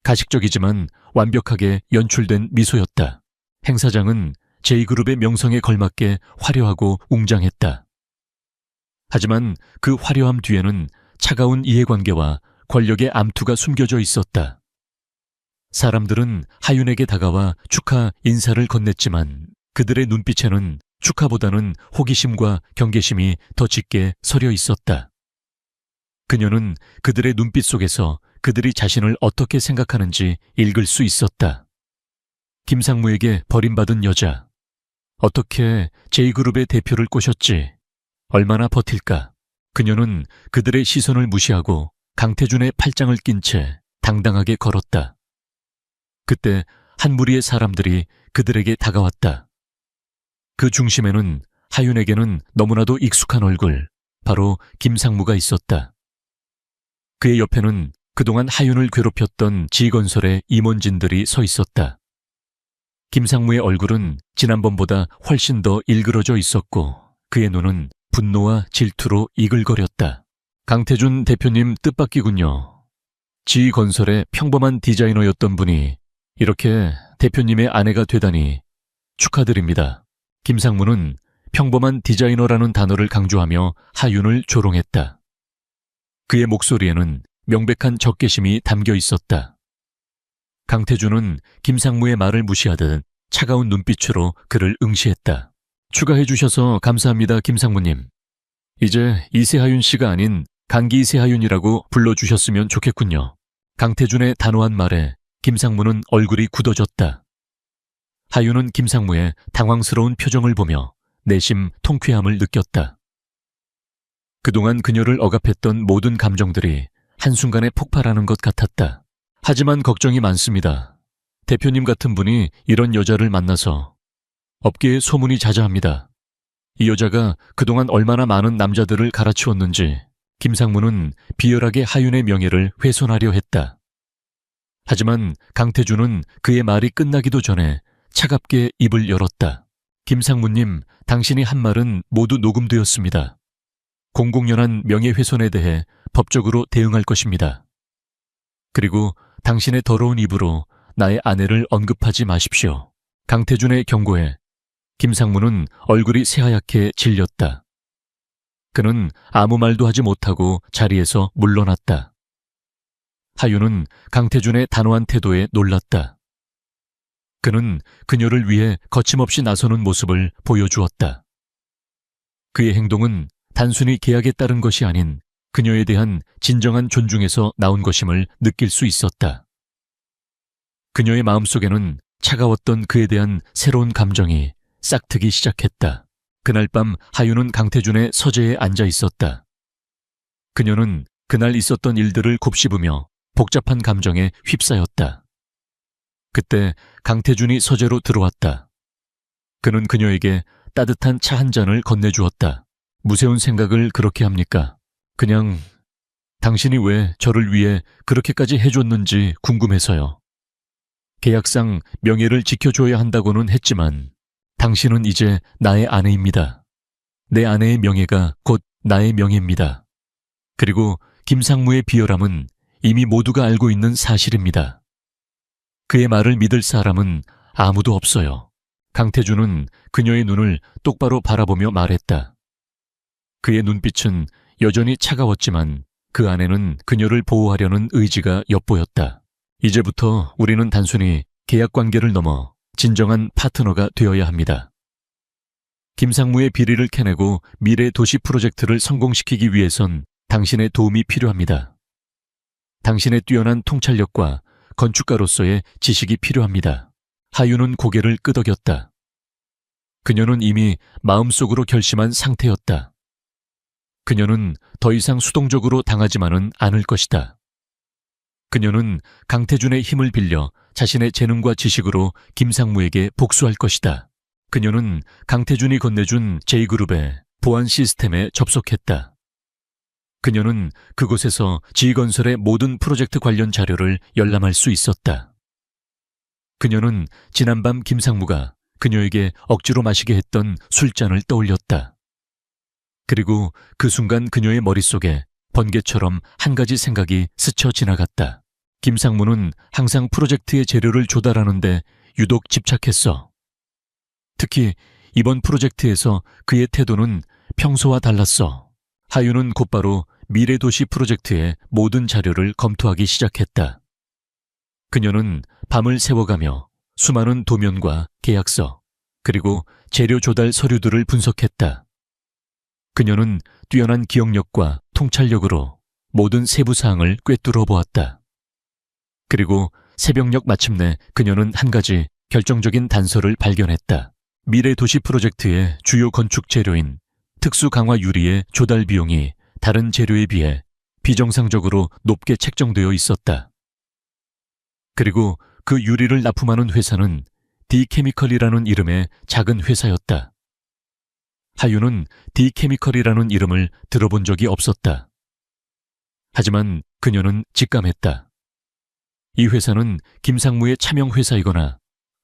가식적이지만 완벽하게 연출된 미소였다. 행사장은 J그룹의 명성에 걸맞게 화려하고 웅장했다. 하지만 그 화려함 뒤에는 차가운 이해관계와 권력의 암투가 숨겨져 있었다. 사람들은 하윤에게 다가와 축하 인사를 건넸지만 그들의 눈빛에는 축하보다는 호기심과 경계심이 더 짙게 서려 있었다. 그녀는 그들의 눈빛 속에서 그들이 자신을 어떻게 생각하는지 읽을 수 있었다. 김상무에게 버림받은 여자. 어떻게 J그룹의 대표를 꼬셨지? 얼마나 버틸까? 그녀는 그들의 시선을 무시하고 강태준의 팔짱을 낀 채 당당하게 걸었다. 그때 한 무리의 사람들이 그들에게 다가왔다. 그 중심에는 하윤에게는 너무나도 익숙한 얼굴, 바로 김상무가 있었다. 그의 옆에는 그동안 하윤을 괴롭혔던 지건설의 임원진들이 서 있었다. 김상무의 얼굴은 지난번보다 훨씬 더 일그러져 있었고 그의 눈은 분노와 질투로 이글거렸다. 강태준 대표님 뜻밖이군요. 지건설의 평범한 디자이너였던 분이 이렇게 대표님의 아내가 되다니 축하드립니다. 김상무는 평범한 디자이너라는 단어를 강조하며 하윤을 조롱했다. 그의 목소리에는 명백한 적개심이 담겨 있었다. 강태준은 김상무의 말을 무시하듯 차가운 눈빛으로 그를 응시했다. 추가해 주셔서 감사합니다, 김상무님. 이제 이세하윤 씨가 아닌 강기세하윤이라고 불러주셨으면 좋겠군요. 강태준의 단호한 말에 김상무는 얼굴이 굳어졌다. 하윤은 김상무의 당황스러운 표정을 보며 내심 통쾌함을 느꼈다. 그동안 그녀를 억압했던 모든 감정들이 한순간에 폭발하는 것 같았다. 하지만 걱정이 많습니다. 대표님 같은 분이 이런 여자를 만나서 업계에 소문이 자자합니다. 이 여자가 그동안 얼마나 많은 남자들을 갈아치웠는지 김상무는 비열하게 하윤의 명예를 훼손하려 했다. 하지만 강태준은 그의 말이 끝나기도 전에 차갑게 입을 열었다. 김상무님, 당신이 한 말은 모두 녹음되었습니다. 공공연한 명예훼손에 대해 법적으로 대응할 것입니다. 그리고 당신의 더러운 입으로 나의 아내를 언급하지 마십시오. 강태준의 경고에 김상무는 얼굴이 새하얗게 질렸다. 그는 아무 말도 하지 못하고 자리에서 물러났다. 하윤은 강태준의 단호한 태도에 놀랐다. 그는 그녀를 위해 거침없이 나서는 모습을 보여주었다. 그의 행동은 단순히 계약에 따른 것이 아닌 그녀에 대한 진정한 존중에서 나온 것임을 느낄 수 있었다. 그녀의 마음속에는 차가웠던 그에 대한 새로운 감정이 싹트기 시작했다. 그날 밤 하윤은 강태준의 서재에 앉아 있었다. 그녀는 그날 있었던 일들을 곱씹으며 복잡한 감정에 휩싸였다. 그때 강태준이 서재로 들어왔다. 그는 그녀에게 따뜻한 차 한 잔을 건네주었다. 무세운 생각을 그렇게 합니까? 그냥 당신이 왜 저를 위해 그렇게까지 해줬는지 궁금해서요. 계약상 명예를 지켜줘야 한다고는 했지만 당신은 이제 나의 아내입니다. 내 아내의 명예가 곧 나의 명예입니다. 그리고 김상무의 비열함은 이미 모두가 알고 있는 사실입니다. 그의 말을 믿을 사람은 아무도 없어요. 강태준은 그녀의 눈을 똑바로 바라보며 말했다. 그의 눈빛은 여전히 차가웠지만 그 안에는 그녀를 보호하려는 의지가 엿보였다. 이제부터 우리는 단순히 계약 관계를 넘어 진정한 파트너가 되어야 합니다. 김상무의 비리를 캐내고 미래 도시 프로젝트를 성공시키기 위해선 당신의 도움이 필요합니다. 당신의 뛰어난 통찰력과 건축가로서의 지식이 필요합니다. 하윤은 고개를 끄덕였다. 그녀는 이미 마음속으로 결심한 상태였다. 그녀는 더 이상 수동적으로 당하지만은 않을 것이다. 그녀는 강태준의 힘을 빌려 자신의 재능과 지식으로 김상무에게 복수할 것이다. 그녀는 강태준이 건네준 J그룹의 보안 시스템에 접속했다. 그녀는 그곳에서 지건설의 모든 프로젝트 관련 자료를 열람할 수 있었다. 그녀는 지난밤 김상무가 그녀에게 억지로 마시게 했던 술잔을 떠올렸다. 그리고 그 순간 그녀의 머릿속에 번개처럼 한 가지 생각이 스쳐 지나갔다. 김상무는 항상 프로젝트의 재료를 조달하는데 유독 집착했어. 특히 이번 프로젝트에서 그의 태도는 평소와 달랐어. 하윤은 곧바로 미래도시 프로젝트의 모든 자료를 검토하기 시작했다. 그녀는 밤을 새워가며 수많은 도면과 계약서, 그리고 재료 조달 서류들을 분석했다. 그녀는 뛰어난 기억력과 통찰력으로 모든 세부 사항을 꿰뚫어 보았다. 그리고 새벽녘 마침내 그녀는 한 가지 결정적인 단서를 발견했다. 미래 도시 프로젝트의 주요 건축 재료인 특수 강화 유리의 조달 비용이 다른 재료에 비해 비정상적으로 높게 책정되어 있었다. 그리고 그 유리를 납품하는 회사는 디케미컬이라는 이름의 작은 회사였다. 하윤은 D케미컬이라는 이름을 들어본 적이 없었다. 하지만 그녀는 직감했다. 이 회사는 김상무의 차명 회사이거나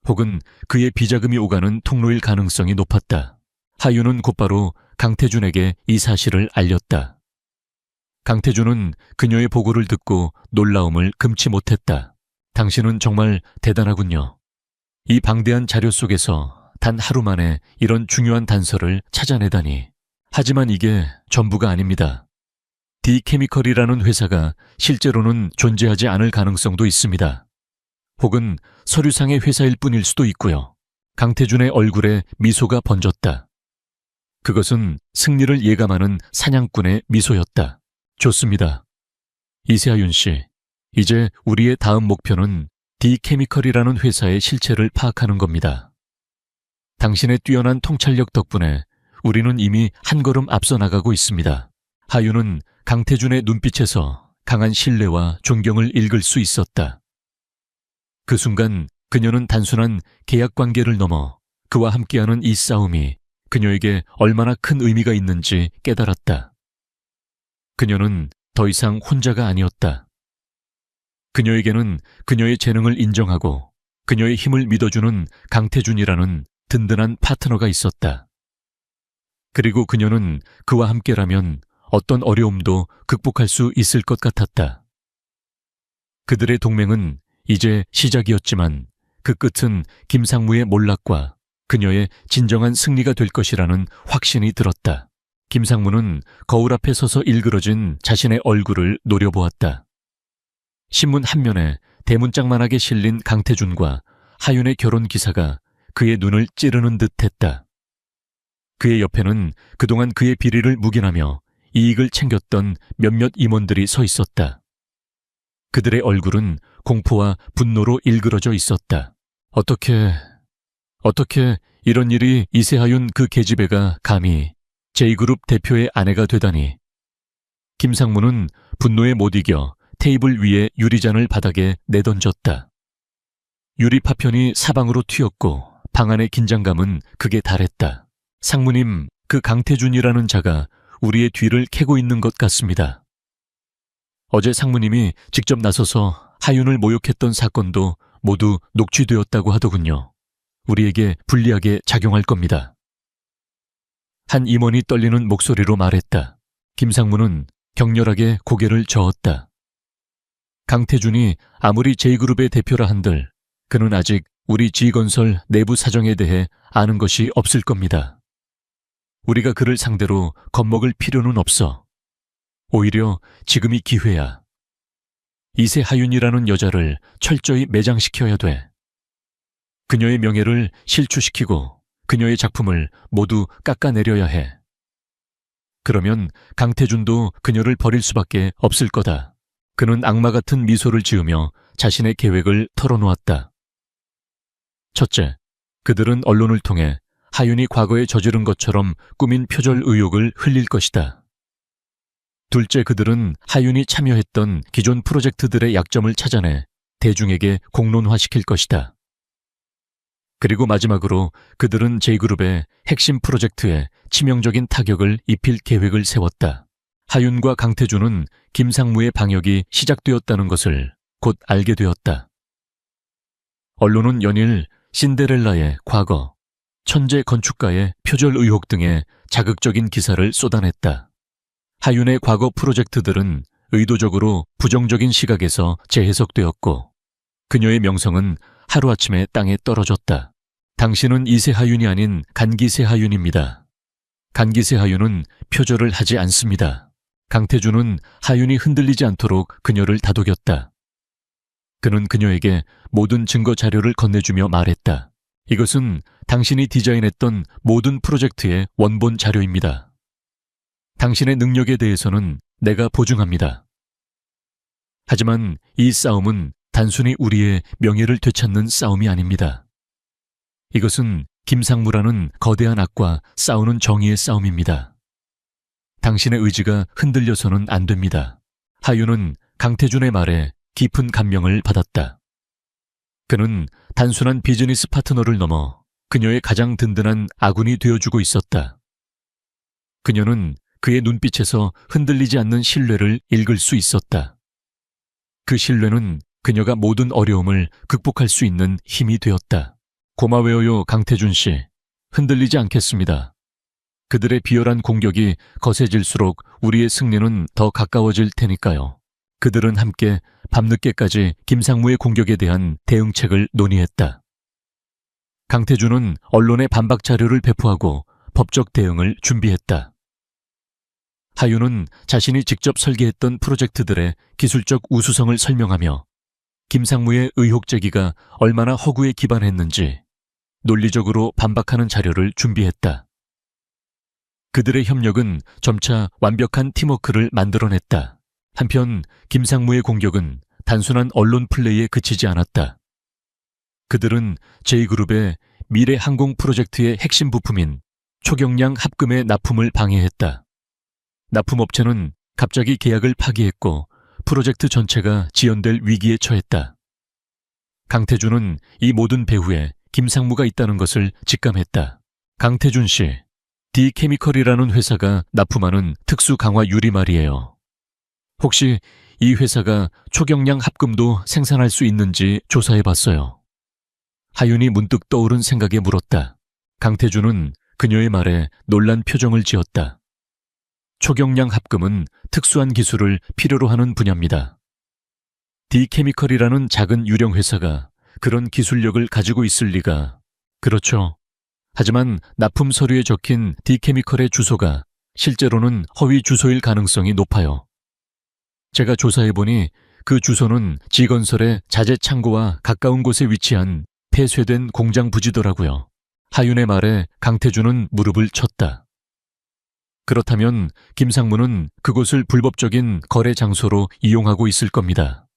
혹은 그의 비자금이 오가는 통로일 가능성이 높았다. 하윤은 곧바로 강태준에게 이 사실을 알렸다. 강태준은 그녀의 보고를 듣고 놀라움을 금치 못했다. 당신은 정말 대단하군요. 이 방대한 자료 속에서 단 하루 만에 이런 중요한 단서를 찾아내다니. 하지만 이게 전부가 아닙니다. D케미컬이라는 회사가 실제로는 존재하지 않을 가능성도 있습니다. 혹은 서류상의 회사일 뿐일 수도 있고요. 강태준의 얼굴에 미소가 번졌다. 그것은 승리를 예감하는 사냥꾼의 미소였다. 좋습니다. 이세하윤 씨, 이제 우리의 다음 목표는 D케미컬이라는 회사의 실체를 파악하는 겁니다. 당신의 뛰어난 통찰력 덕분에 우리는 이미 한 걸음 앞서 나가고 있습니다. 하윤은 강태준의 눈빛에서 강한 신뢰와 존경을 읽을 수 있었다. 그 순간 그녀는 단순한 계약 관계를 넘어 그와 함께하는 이 싸움이 그녀에게 얼마나 큰 의미가 있는지 깨달았다. 그녀는 더 이상 혼자가 아니었다. 그녀에게는 그녀의 재능을 인정하고 그녀의 힘을 믿어주는 강태준이라는 든든한 파트너가 있었다. 그리고 그녀는 그와 함께라면 어떤 어려움도 극복할 수 있을 것 같았다. 그들의 동맹은 이제 시작이었지만 그 끝은 김상무의 몰락과 그녀의 진정한 승리가 될 것이라는 확신이 들었다. 김상무는 거울 앞에 서서 일그러진 자신의 얼굴을 노려보았다. 신문 한 면에 대문짝만하게 실린 강태준과 하윤의 결혼 기사가 그의 눈을 찌르는 듯했다. 그의 옆에는 그동안 그의 비리를 묵인하며 이익을 챙겼던 몇몇 임원들이 서 있었다. 그들의 얼굴은 공포와 분노로 일그러져 있었다. 어떻게 이런 일이 이세하윤 그 계집애가 감히 J그룹 대표의 아내가 되다니. 김상무는 분노에 못 이겨 테이블 위에 유리잔을 바닥에 내던졌다. 유리 파편이 사방으로 튀었고 방 안의 긴장감은 극에 달했다. 상무님, 그 강태준이라는 자가 우리의 뒤를 캐고 있는 것 같습니다. 어제 상무님이 직접 나서서 하윤을 모욕했던 사건도 모두 녹취되었다고 하더군요. 우리에게 불리하게 작용할 겁니다. 한 임원이 떨리는 목소리로 말했다. 김상무는 격렬하게 고개를 저었다. 강태준이 아무리 J그룹의 대표라 한들 그는 아직 우리 G건설 내부 사정에 대해 아는 것이 없을 겁니다. 우리가 그를 상대로 겁먹을 필요는 없어. 오히려 지금이 기회야. 이세하윤이라는 여자를 철저히 매장시켜야 돼. 그녀의 명예를 실추시키고 그녀의 작품을 모두 깎아내려야 해. 그러면 강태준도 그녀를 버릴 수밖에 없을 거다. 그는 악마 같은 미소를 지으며 자신의 계획을 털어놓았다. 첫째, 그들은 언론을 통해 하윤이 과거에 저지른 것처럼 꾸민 표절 의혹을 흘릴 것이다. 둘째, 그들은 하윤이 참여했던 기존 프로젝트들의 약점을 찾아내 대중에게 공론화시킬 것이다. 그리고 마지막으로 그들은 J그룹의 핵심 프로젝트에 치명적인 타격을 입힐 계획을 세웠다. 하윤과 강태준은 김상무의 방역이 시작되었다는 것을 곧 알게 되었다. 언론은 연일 신데렐라의 과거, 천재 건축가의 표절 의혹 등의 자극적인 기사를 쏟아냈다. 하윤의 과거 프로젝트들은 의도적으로 부정적인 시각에서 재해석되었고 그녀의 명성은 하루아침에 땅에 떨어졌다. 당신은 이세하윤이 아닌 간기세하윤입니다. 간기세하윤은 표절을 하지 않습니다. 강태준은 하윤이 흔들리지 않도록 그녀를 다독였다. 그는 그녀에게 모든 증거 자료를 건네주며 말했다. 이것은 당신이 디자인했던 모든 프로젝트의 원본 자료입니다. 당신의 능력에 대해서는 내가 보증합니다. 하지만 이 싸움은 단순히 우리의 명예를 되찾는 싸움이 아닙니다. 이것은 김상무라는 거대한 악과 싸우는 정의의 싸움입니다. 당신의 의지가 흔들려서는 안 됩니다. 하윤은 강태준의 말에 깊은 감명을 받았다. 그는 단순한 비즈니스 파트너를 넘어 그녀의 가장 든든한 아군이 되어주고 있었다. 그녀는 그의 눈빛에서 흔들리지 않는 신뢰를 읽을 수 있었다. 그 신뢰는 그녀가 모든 어려움을 극복할 수 있는 힘이 되었다. 고마워요, 강태준 씨. 흔들리지 않겠습니다. 그들의 비열한 공격이 거세질수록 우리의 승리는 더 가까워질 테니까요. 그들은 함께 밤늦게까지 김상무의 공격에 대한 대응책을 논의했다. 강태준은 언론에 반박 자료를 배포하고 법적 대응을 준비했다. 하윤은 자신이 직접 설계했던 프로젝트들의 기술적 우수성을 설명하며 김상무의 의혹 제기가 얼마나 허구에 기반했는지 논리적으로 반박하는 자료를 준비했다. 그들의 협력은 점차 완벽한 팀워크를 만들어냈다. 한편 김상무의 공격은 단순한 언론 플레이에 그치지 않았다. 그들은 J그룹의 미래 항공 프로젝트의 핵심 부품인 초경량 합금의 납품을 방해했다. 납품업체는 갑자기 계약을 파기했고 프로젝트 전체가 지연될 위기에 처했다. 강태준은 이 모든 배후에 김상무가 있다는 것을 직감했다. 강태준 씨, D케미컬이라는 회사가 납품하는 특수 강화 유리말이에요. 혹시 이 회사가 초경량 합금도 생산할 수 있는지 조사해봤어요. 하윤이 문득 떠오른 생각에 물었다. 강태준은 그녀의 말에 놀란 표정을 지었다. 초경량 합금은 특수한 기술을 필요로 하는 분야입니다. D케미컬이라는 작은 유령 회사가 그런 기술력을 가지고 있을 리가. 그렇죠. 하지만 납품 서류에 적힌 D케미컬의 주소가 실제로는 허위 주소일 가능성이 높아요. 제가 조사해보니 그 주소는 G건설의 자재 창고와 가까운 곳에 위치한 폐쇄된 공장 부지더라고요. 하윤의 말에 강태준은 무릎을 쳤다. 그렇다면 김상무는 그곳을 불법적인 거래 장소로 이용하고 있을 겁니다.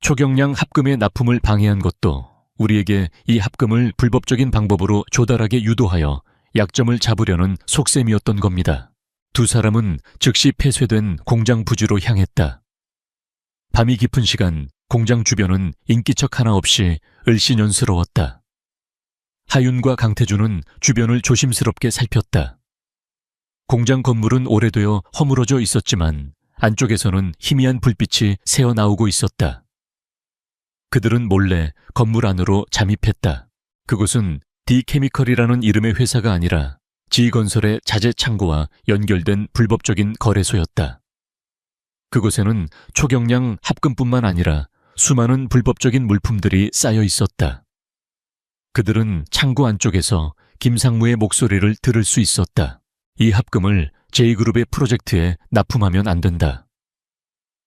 초경량 합금의 납품을 방해한 것도 우리에게 이 합금을 불법적인 방법으로 조달하게 유도하여 약점을 잡으려는 속셈이었던 겁니다. 두 사람은 즉시 폐쇄된 공장 부지로 향했다. 밤이 깊은 시간 공장 주변은 인기척 하나 없이 을씨년스러웠다. 하윤과 강태준은 주변을 조심스럽게 살폈다. 공장 건물은 오래되어 허물어져 있었지만 안쪽에서는 희미한 불빛이 새어나오고 있었다. 그들은 몰래 건물 안으로 잠입했다. 그곳은 D케미컬이라는 이름의 회사가 아니라 G건설의 자재 창고와 연결된 불법적인 거래소였다. 그곳에는 초경량 합금뿐만 아니라 수많은 불법적인 물품들이 쌓여 있었다. 그들은 창고 안쪽에서 김상무의 목소리를 들을 수 있었다. 이 합금을 J그룹의 프로젝트에 납품하면 안 된다.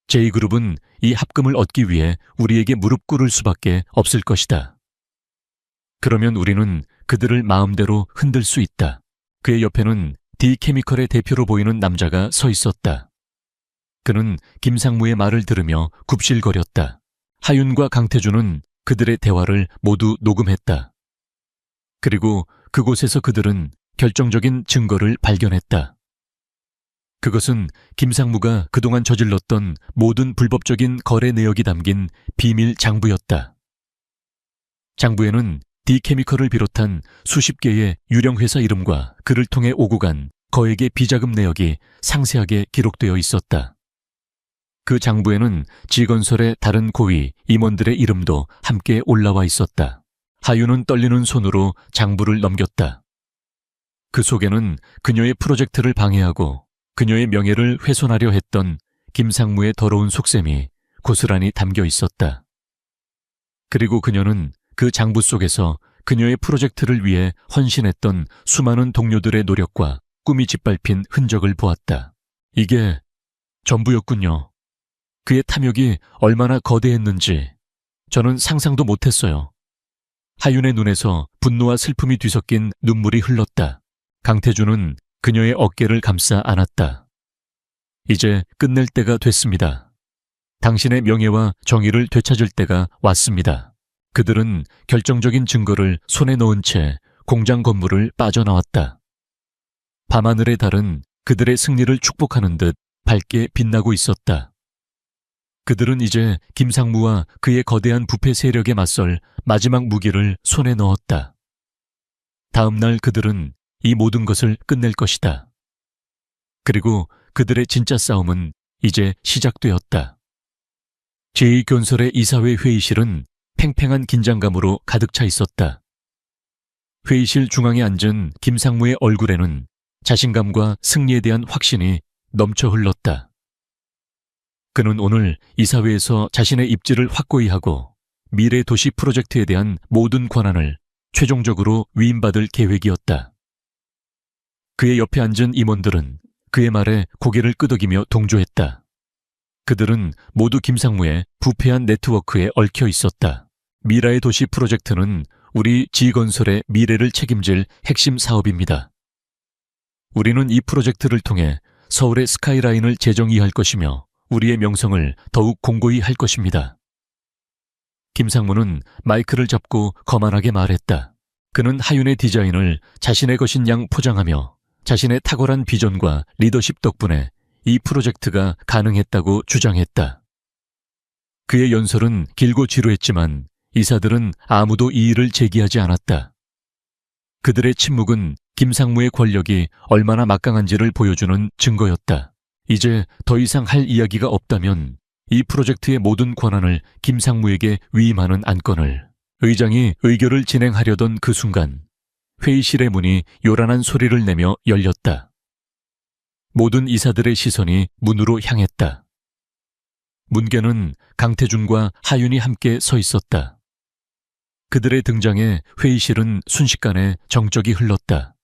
J그룹은 이 합금을 얻기 위해 우리에게 무릎 꿇을 수밖에 없을 것이다. 그러면 우리는 그들을 마음대로 흔들 수 있다. 그의 옆에는 D케미컬의 대표로 보이는 남자가 서 있었다. 그는 김상무의 말을 들으며 굽실거렸다. 하윤과 강태준은 그들의 대화를 모두 녹음했다. 그리고 그곳에서 그들은 결정적인 증거를 발견했다. 그것은 김상무가 그동안 저질렀던 모든 불법적인 거래 내역이 담긴 비밀 장부였다. 장부에는 D케미컬을 비롯한 수십 개의 유령 회사 이름과 그를 통해 오고 간 거액의 비자금 내역이 상세하게 기록되어 있었다. 그 장부에는 G건설의 다른 고위 임원들의 이름도 함께 올라와 있었다. 하윤은 떨리는 손으로 장부를 넘겼다. 그 속에는 그녀의 프로젝트를 방해하고 그녀의 명예를 훼손하려 했던 김상무의 더러운 속셈이 고스란히 담겨 있었다. 그리고 그녀는 그 장부 속에서 그녀의 프로젝트를 위해 헌신했던 수많은 동료들의 노력과 꿈이 짓밟힌 흔적을 보았다. 이게 전부였군요. 그의 탐욕이 얼마나 거대했는지 저는 상상도 못했어요. 하윤의 눈에서 분노와 슬픔이 뒤섞인 눈물이 흘렀다. 강태준은 그녀의 어깨를 감싸 안았다. 이제 끝낼 때가 됐습니다. 당신의 명예와 정의를 되찾을 때가 왔습니다. 그들은 결정적인 증거를 손에 넣은 채 공장 건물을 빠져나왔다. 밤하늘의 달은 그들의 승리를 축복하는 듯 밝게 빛나고 있었다. 그들은 이제 김상무와 그의 거대한 부패 세력에 맞설 마지막 무기를 손에 넣었다. 다음 날 그들은 이 모든 것을 끝낼 것이다. 그리고 그들의 진짜 싸움은 이제 시작되었다. 제2건설의 이사회 회의실은 팽팽한 긴장감으로 가득 차 있었다. 회의실 중앙에 앉은 김상무의 얼굴에는 자신감과 승리에 대한 확신이 넘쳐 흘렀다. 그는 오늘 이사회에서 자신의 입지를 확고히 하고 미래 도시 프로젝트에 대한 모든 권한을 최종적으로 위임받을 계획이었다. 그의 옆에 앉은 임원들은 그의 말에 고개를 끄덕이며 동조했다. 그들은 모두 김상무의 부패한 네트워크에 얽혀 있었다. 미라의 도시 프로젝트는 우리 지건설의 미래를 책임질 핵심 사업입니다. 우리는 이 프로젝트를 통해 서울의 스카이라인을 재정의할 것이며 우리의 명성을 더욱 공고히 할 것입니다. 김상무는 마이크를 잡고 거만하게 말했다. 그는 하윤의 디자인을 자신의 것인 양 포장하며 자신의 탁월한 비전과 리더십 덕분에 이 프로젝트가 가능했다고 주장했다. 그의 연설은 길고 지루했지만 이사들은 아무도 이의를 제기하지 않았다. 그들의 침묵은 김상무의 권력이 얼마나 막강한지를 보여주는 증거였다. 이제 더 이상 할 이야기가 없다면 이 프로젝트의 모든 권한을 김상무에게 위임하는 안건을 의장이 의결을 진행하려던 그 순간 회의실의 문이 요란한 소리를 내며 열렸다. 모든 이사들의 시선이 문으로 향했다. 문개는 강태준과 하윤이 함께 서 있었다. 그들의 등장에 회의실은 순식간에 정적이 흘렀다.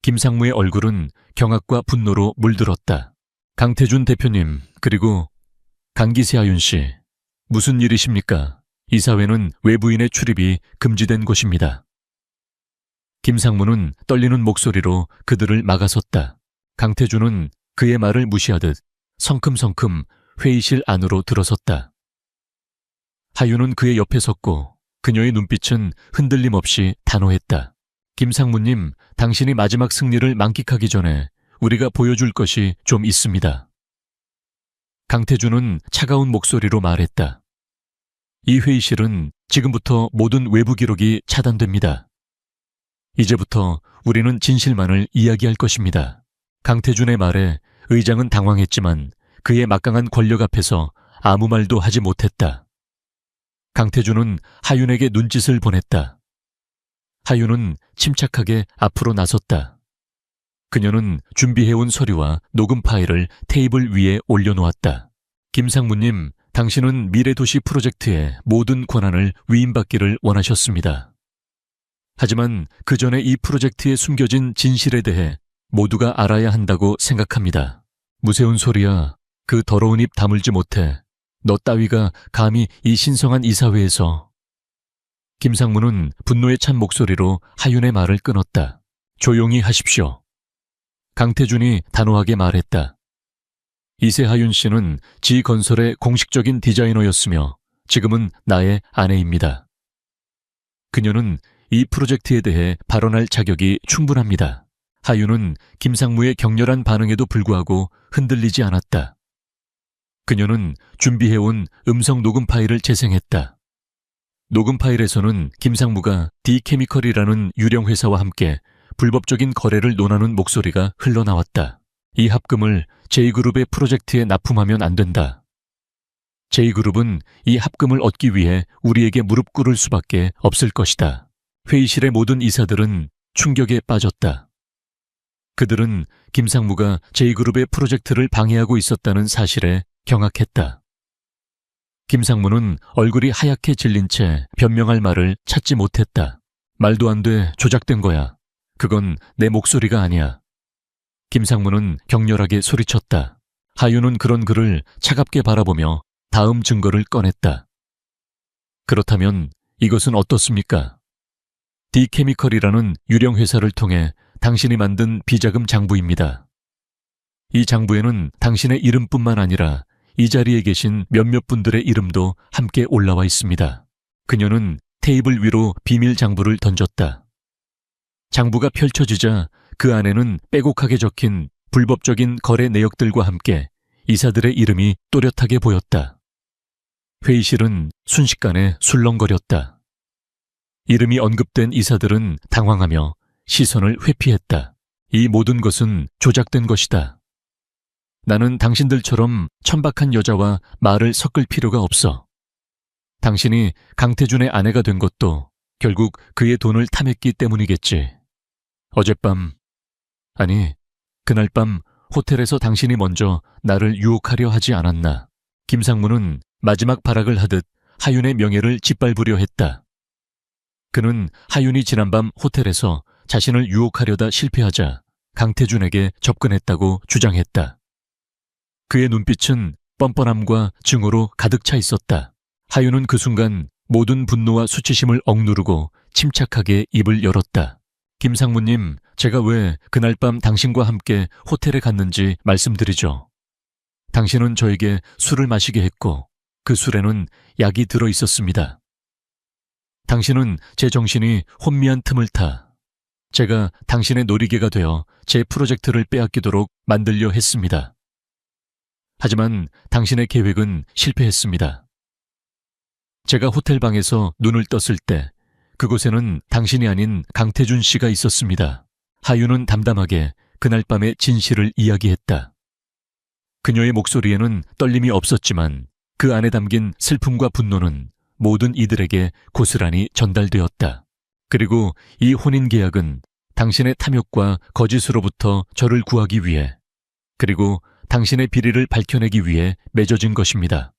김상무의 얼굴은 경악과 분노로 물들었다. 강태준 대표님, 그리고 강기세 하윤 씨, 무슨 일이십니까? 이사회는 외부인의 출입이 금지된 곳입니다. 김상무는 떨리는 목소리로 그들을 막아섰다. 강태준은 그의 말을 무시하듯 성큼성큼 회의실 안으로 들어섰다. 하윤은 그의 옆에 섰고 그녀의 눈빛은 흔들림 없이 단호했다. 김상무님, 당신이 마지막 승리를 만끽하기 전에 우리가 보여줄 것이 좀 있습니다. 강태준은 차가운 목소리로 말했다. 이 회의실은 지금부터 모든 외부 기록이 차단됩니다. 이제부터 우리는 진실만을 이야기할 것입니다. 강태준의 말에 의장은 당황했지만 그의 막강한 권력 앞에서 아무 말도 하지 못했다. 강태준은 하윤에게 눈짓을 보냈다. 하윤은 침착하게 앞으로 나섰다. 그녀는 준비해온 서류와 녹음 파일을 테이블 위에 올려놓았다. 김상무님, 당신은 미래도시 프로젝트의 모든 권한을 위임받기를 원하셨습니다. 하지만 그 전에 이 프로젝트에 숨겨진 진실에 대해 모두가 알아야 한다고 생각합니다. 무세운 소리야. 그 더러운 입 다물지 못해. 너 따위가 감히 이 신성한 이사회에서. 김상무는 분노에 찬 목소리로 하윤의 말을 끊었다. 조용히 하십시오. 강태준이 단호하게 말했다. 이세하윤 씨는 지건설의 공식적인 디자이너였으며 지금은 나의 아내입니다. 그녀는 이 프로젝트에 대해 발언할 자격이 충분합니다. 하윤은 김상무의 격렬한 반응에도 불구하고 흔들리지 않았다. 그녀는 준비해온 음성 녹음 파일을 재생했다. 녹음 파일에서는 김상무가 D케미컬이라는 유령 회사와 함께 불법적인 거래를 논하는 목소리가 흘러나왔다. 이 합금을 J그룹의 프로젝트에 납품하면 안 된다. J그룹은 이 합금을 얻기 위해 우리에게 무릎 꿇을 수밖에 없을 것이다. 회의실의 모든 이사들은 충격에 빠졌다. 그들은 김상무가 J그룹의 프로젝트를 방해하고 있었다는 사실에 경악했다. 김상무는 얼굴이 하얗게 질린 채 변명할 말을 찾지 못했다. 말도 안 돼, 조작된 거야. 그건 내 목소리가 아니야. 김상무는 격렬하게 소리쳤다. 하윤은 그런 그를 차갑게 바라보며 다음 증거를 꺼냈다. 그렇다면 이것은 어떻습니까? D케미컬이라는 유령 회사를 통해 당신이 만든 비자금 장부입니다. 이 장부에는 당신의 이름뿐만 아니라 이 자리에 계신 몇몇 분들의 이름도 함께 올라와 있습니다. 그녀는 테이블 위로 비밀 장부를 던졌다. 장부가 펼쳐지자 그 안에는 빼곡하게 적힌 불법적인 거래 내역들과 함께 이사들의 이름이 또렷하게 보였다. 회의실은 순식간에 술렁거렸다. 이름이 언급된 이사들은 당황하며 시선을 회피했다. 이 모든 것은 조작된 것이다. 나는 당신들처럼 천박한 여자와 말을 섞을 필요가 없어. 당신이 강태준의 아내가 된 것도 결국 그의 돈을 탐했기 때문이겠지. 어젯밤, 아니, 그날 밤 호텔에서 당신이 먼저 나를 유혹하려 하지 않았나. 김상무는 마지막 발악을 하듯 하윤의 명예를 짓밟으려 했다. 그는 하윤이 지난밤 호텔에서 자신을 유혹하려다 실패하자 강태준에게 접근했다고 주장했다. 그의 눈빛은 뻔뻔함과 증오로 가득 차 있었다. 하윤은 그 순간 모든 분노와 수치심을 억누르고 침착하게 입을 열었다. 김상무님, 제가 왜 그날 밤 당신과 함께 호텔에 갔는지 말씀드리죠. 당신은 저에게 술을 마시게 했고 그 술에는 약이 들어 있었습니다. 당신은 제 정신이 혼미한 틈을 타 제가 당신의 놀이개가 되어 제 프로젝트를 빼앗기도록 만들려 했습니다. 하지만 당신의 계획은 실패했습니다. 제가 호텔 방에서 눈을 떴을 때 그곳에는 당신이 아닌 강태준 씨가 있었습니다. 하윤은 담담하게 그날 밤의 진실을 이야기했다. 그녀의 목소리에는 떨림이 없었지만 그 안에 담긴 슬픔과 분노는 모든 이들에게 고스란히 전달되었다. 그리고 이 혼인계약은 당신의 탐욕과 거짓으로부터 저를 구하기 위해, 그리고 당신의 비리를 밝혀내기 위해 맺어진 것입니다.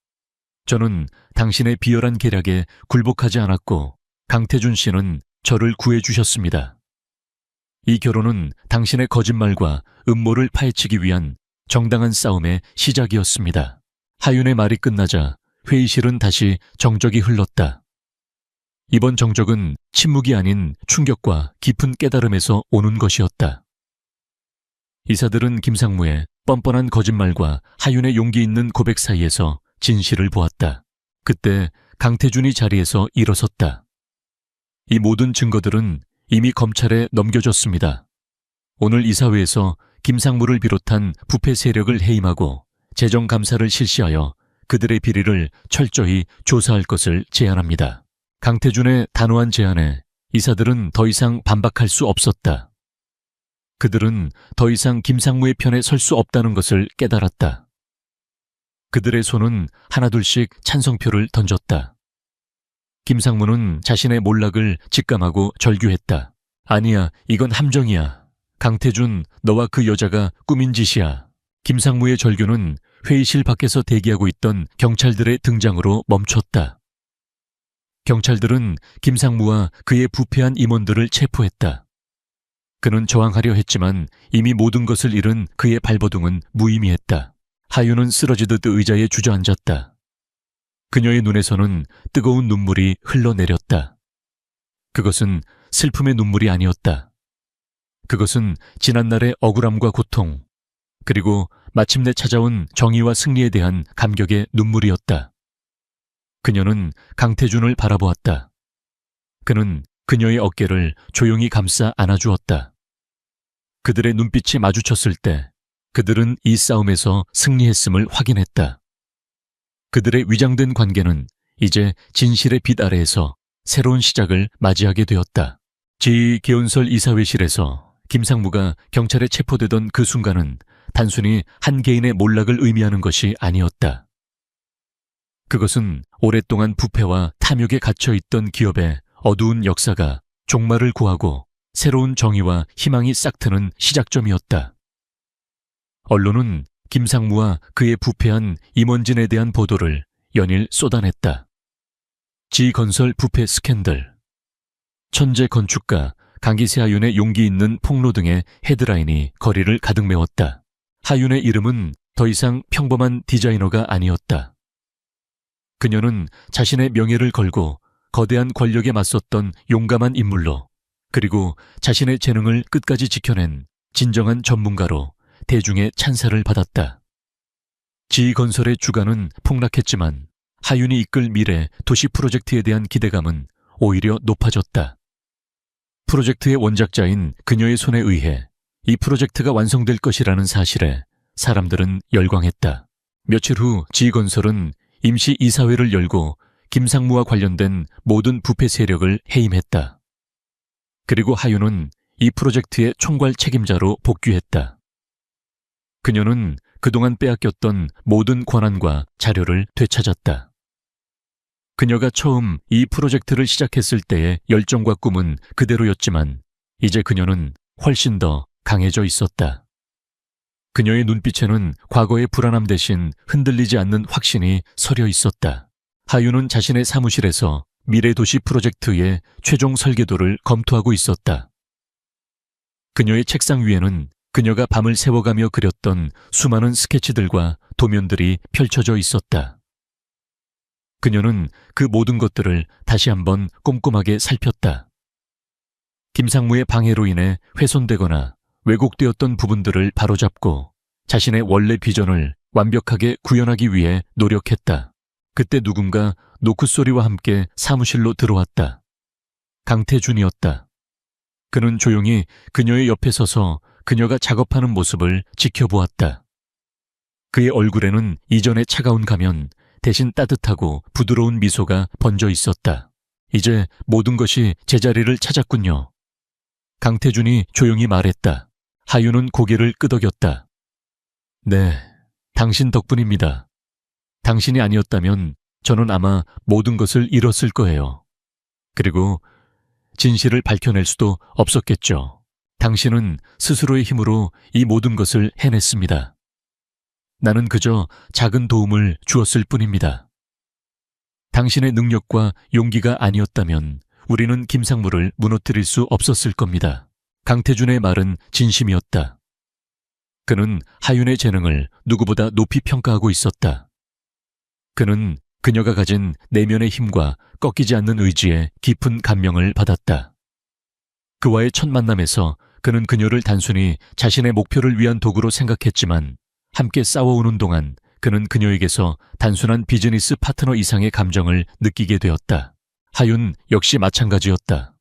저는 당신의 비열한 계략에 굴복하지 않았고 강태준 씨는 저를 구해주셨습니다. 이 결혼은 당신의 거짓말과 음모를 파헤치기 위한 정당한 싸움의 시작이었습니다. 하윤의 말이 끝나자 회의실은 다시 정적이 흘렀다. 이번 정적은 침묵이 아닌 충격과 깊은 깨달음에서 오는 것이었다. 이사들은 김상무의 뻔뻔한 거짓말과 하윤의 용기 있는 고백 사이에서 진실을 보았다. 그때 강태준이 자리에서 일어섰다. 이 모든 증거들은 이미 검찰에 넘겨졌습니다. 오늘 이사회에서 김상무를 비롯한 부패 세력을 해임하고 재정감사를 실시하여 그들의 비리를 철저히 조사할 것을 제안합니다. 강태준의 단호한 제안에 이사들은 더 이상 반박할 수 없었다. 그들은 더 이상 김상무의 편에 설 수 없다는 것을 깨달았다. 그들의 손은 하나둘씩 찬성표를 던졌다. 김상무는 자신의 몰락을 직감하고 절규했다. 아니야, 이건 함정이야. 강태준, 너와 그 여자가 꾸민 짓이야. 김상무의 절규는 회의실 밖에서 대기하고 있던 경찰들의 등장으로 멈췄다. 경찰들은 김상무와 그의 부패한 임원들을 체포했다. 그는 저항하려 했지만 이미 모든 것을 잃은 그의 발버둥은 무의미했다. 하윤은 쓰러지듯 의자에 주저앉았다. 그녀의 눈에서는 뜨거운 눈물이 흘러내렸다. 그것은 슬픔의 눈물이 아니었다. 그것은 지난날의 억울함과 고통, 그리고 마침내 찾아온 정의와 승리에 대한 감격의 눈물이었다. 그녀는 강태준을 바라보았다. 그는 그녀의 어깨를 조용히 감싸 안아주었다. 그들의 눈빛이 마주쳤을 때 그들은 이 싸움에서 승리했음을 확인했다. 그들의 위장된 관계는 이제 진실의 빛 아래에서 새로운 시작을 맞이하게 되었다. 지-개운설 이사회실에서 김상무가 경찰에 체포되던 그 순간은 단순히 한 개인의 몰락을 의미하는 것이 아니었다. 그것은 오랫동안 부패와 탐욕에 갇혀있던 기업의 어두운 역사가 종말을 구하고 새로운 정의와 희망이 싹트는 시작점이었다. 언론은 김상무와 그의 부패한 임원진에 대한 보도를 연일 쏟아냈다. 지건설 부패 스캔들, 천재 건축가 강기세 하윤의 용기 있는 폭로 등의 헤드라인이 거리를 가득 메웠다. 하윤의 이름은 더 이상 평범한 디자이너가 아니었다. 그녀는 자신의 명예를 걸고 거대한 권력에 맞섰던 용감한 인물로, 그리고 자신의 재능을 끝까지 지켜낸 진정한 전문가로 대중의 찬사를 받았다. 지건설의 주가는 폭락했지만 하윤이 이끌 미래 도시 프로젝트에 대한 기대감은 오히려 높아졌다. 프로젝트의 원작자인 그녀의 손에 의해 이 프로젝트가 완성될 것이라는 사실에 사람들은 열광했다. 며칠 후 지건설은 임시 이사회를 열고 김상무와 관련된 모든 부패 세력을 해임했다. 그리고 하윤은 이 프로젝트의 총괄 책임자로 복귀했다. 그녀는 그동안 빼앗겼던 모든 권한과 자료를 되찾았다. 그녀가 처음 이 프로젝트를 시작했을 때의 열정과 꿈은 그대로였지만 이제 그녀는 훨씬 더 강해져 있었다. 그녀의 눈빛에는 과거의 불안함 대신 흔들리지 않는 확신이 서려 있었다. 하윤은 자신의 사무실에서 미래도시 프로젝트의 최종 설계도를 검토하고 있었다. 그녀의 책상 위에는 그녀가 밤을 새워가며 그렸던 수많은 스케치들과 도면들이 펼쳐져 있었다. 그녀는 그 모든 것들을 다시 한번 꼼꼼하게 살폈다. 김상무의 방해로 인해 훼손되거나 왜곡되었던 부분들을 바로잡고 자신의 원래 비전을 완벽하게 구현하기 위해 노력했다. 그때 누군가 노크 소리와 함께 사무실로 들어왔다. 강태준이었다. 그는 조용히 그녀의 옆에 서서 그녀가 작업하는 모습을 지켜보았다. 그의 얼굴에는 이전의 차가운 가면 대신 따뜻하고 부드러운 미소가 번져 있었다. 이제 모든 것이 제자리를 찾았군요. 강태준이 조용히 말했다. 하윤은 고개를 끄덕였다. 네, 당신 덕분입니다. 당신이 아니었다면 저는 아마 모든 것을 잃었을 거예요. 그리고 진실을 밝혀낼 수도 없었겠죠. 당신은 스스로의 힘으로 이 모든 것을 해냈습니다. 나는 그저 작은 도움을 주었을 뿐입니다. 당신의 능력과 용기가 아니었다면 우리는 김상무를 무너뜨릴 수 없었을 겁니다. 강태준의 말은 진심이었다. 그는 하윤의 재능을 누구보다 높이 평가하고 있었다. 그는 그녀가 가진 내면의 힘과 꺾이지 않는 의지에 깊은 감명을 받았다. 그와의 첫 만남에서 그는 그녀를 단순히 자신의 목표를 위한 도구로 생각했지만 함께 싸워오는 동안 그는 그녀에게서 단순한 비즈니스 파트너 이상의 감정을 느끼게 되었다. 하윤 역시 마찬가지였다.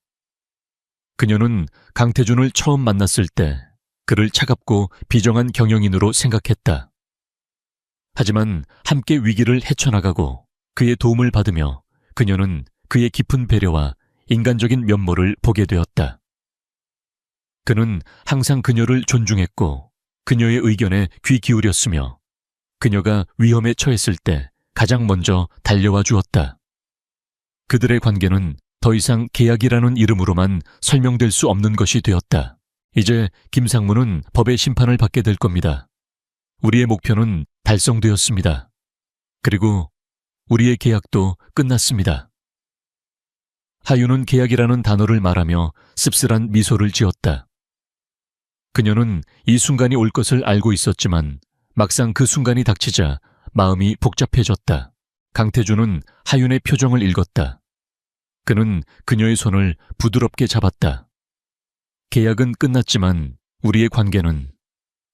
그녀는 강태준을 처음 만났을 때 그를 차갑고 비정한 경영인으로 생각했다. 하지만 함께 위기를 헤쳐나가고 그의 도움을 받으며 그녀는 그의 깊은 배려와 인간적인 면모를 보게 되었다. 그는 항상 그녀를 존중했고 그녀의 의견에 귀 기울였으며 그녀가 위험에 처했을 때 가장 먼저 달려와 주었다. 그들의 관계는 더 이상 계약이라는 이름으로만 설명될 수 없는 것이 되었다. 이제 김상무는 법의 심판을 받게 될 겁니다. 우리의 목표는 달성되었습니다. 그리고 우리의 계약도 끝났습니다. 하윤은 계약이라는 단어를 말하며 씁쓸한 미소를 지었다. 그녀는 이 순간이 올 것을 알고 있었지만 막상 그 순간이 닥치자 마음이 복잡해졌다. 강태준은 하윤의 표정을 읽었다. 그는 그녀의 손을 부드럽게 잡았다. 계약은 끝났지만 우리의 관계는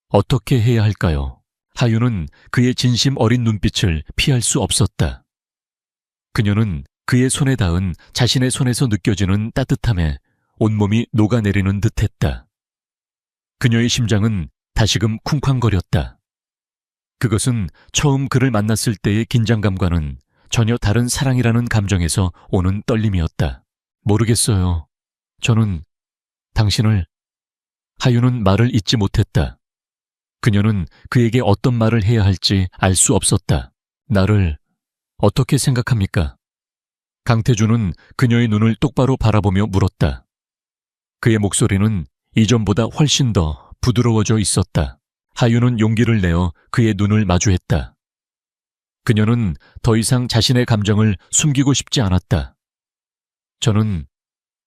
어떻게 해야 할까요? 하윤은 그의 진심 어린 눈빛을 피할 수 없었다. 그녀는 그의 손에 닿은 자신의 손에서 느껴지는 따뜻함에 온몸이 녹아내리는 듯했다. 그녀의 심장은 다시금 쿵쾅거렸다. 그것은 처음 그를 만났을 때의 긴장감과는 전혀 다른 사랑이라는 감정에서 오는 떨림이었다. 모르겠어요. 저는 당신을... 하윤은 말을 잇지 못했다. 그녀는 그에게 어떤 말을 해야 할지 알 수 없었다. 나를 어떻게 생각합니까? 강태준은 그녀의 눈을 똑바로 바라보며 물었다. 그의 목소리는 이전보다 훨씬 더 부드러워져 있었다. 하윤은 용기를 내어 그의 눈을 마주했다. 그녀는 더 이상 자신의 감정을 숨기고 싶지 않았다. 저는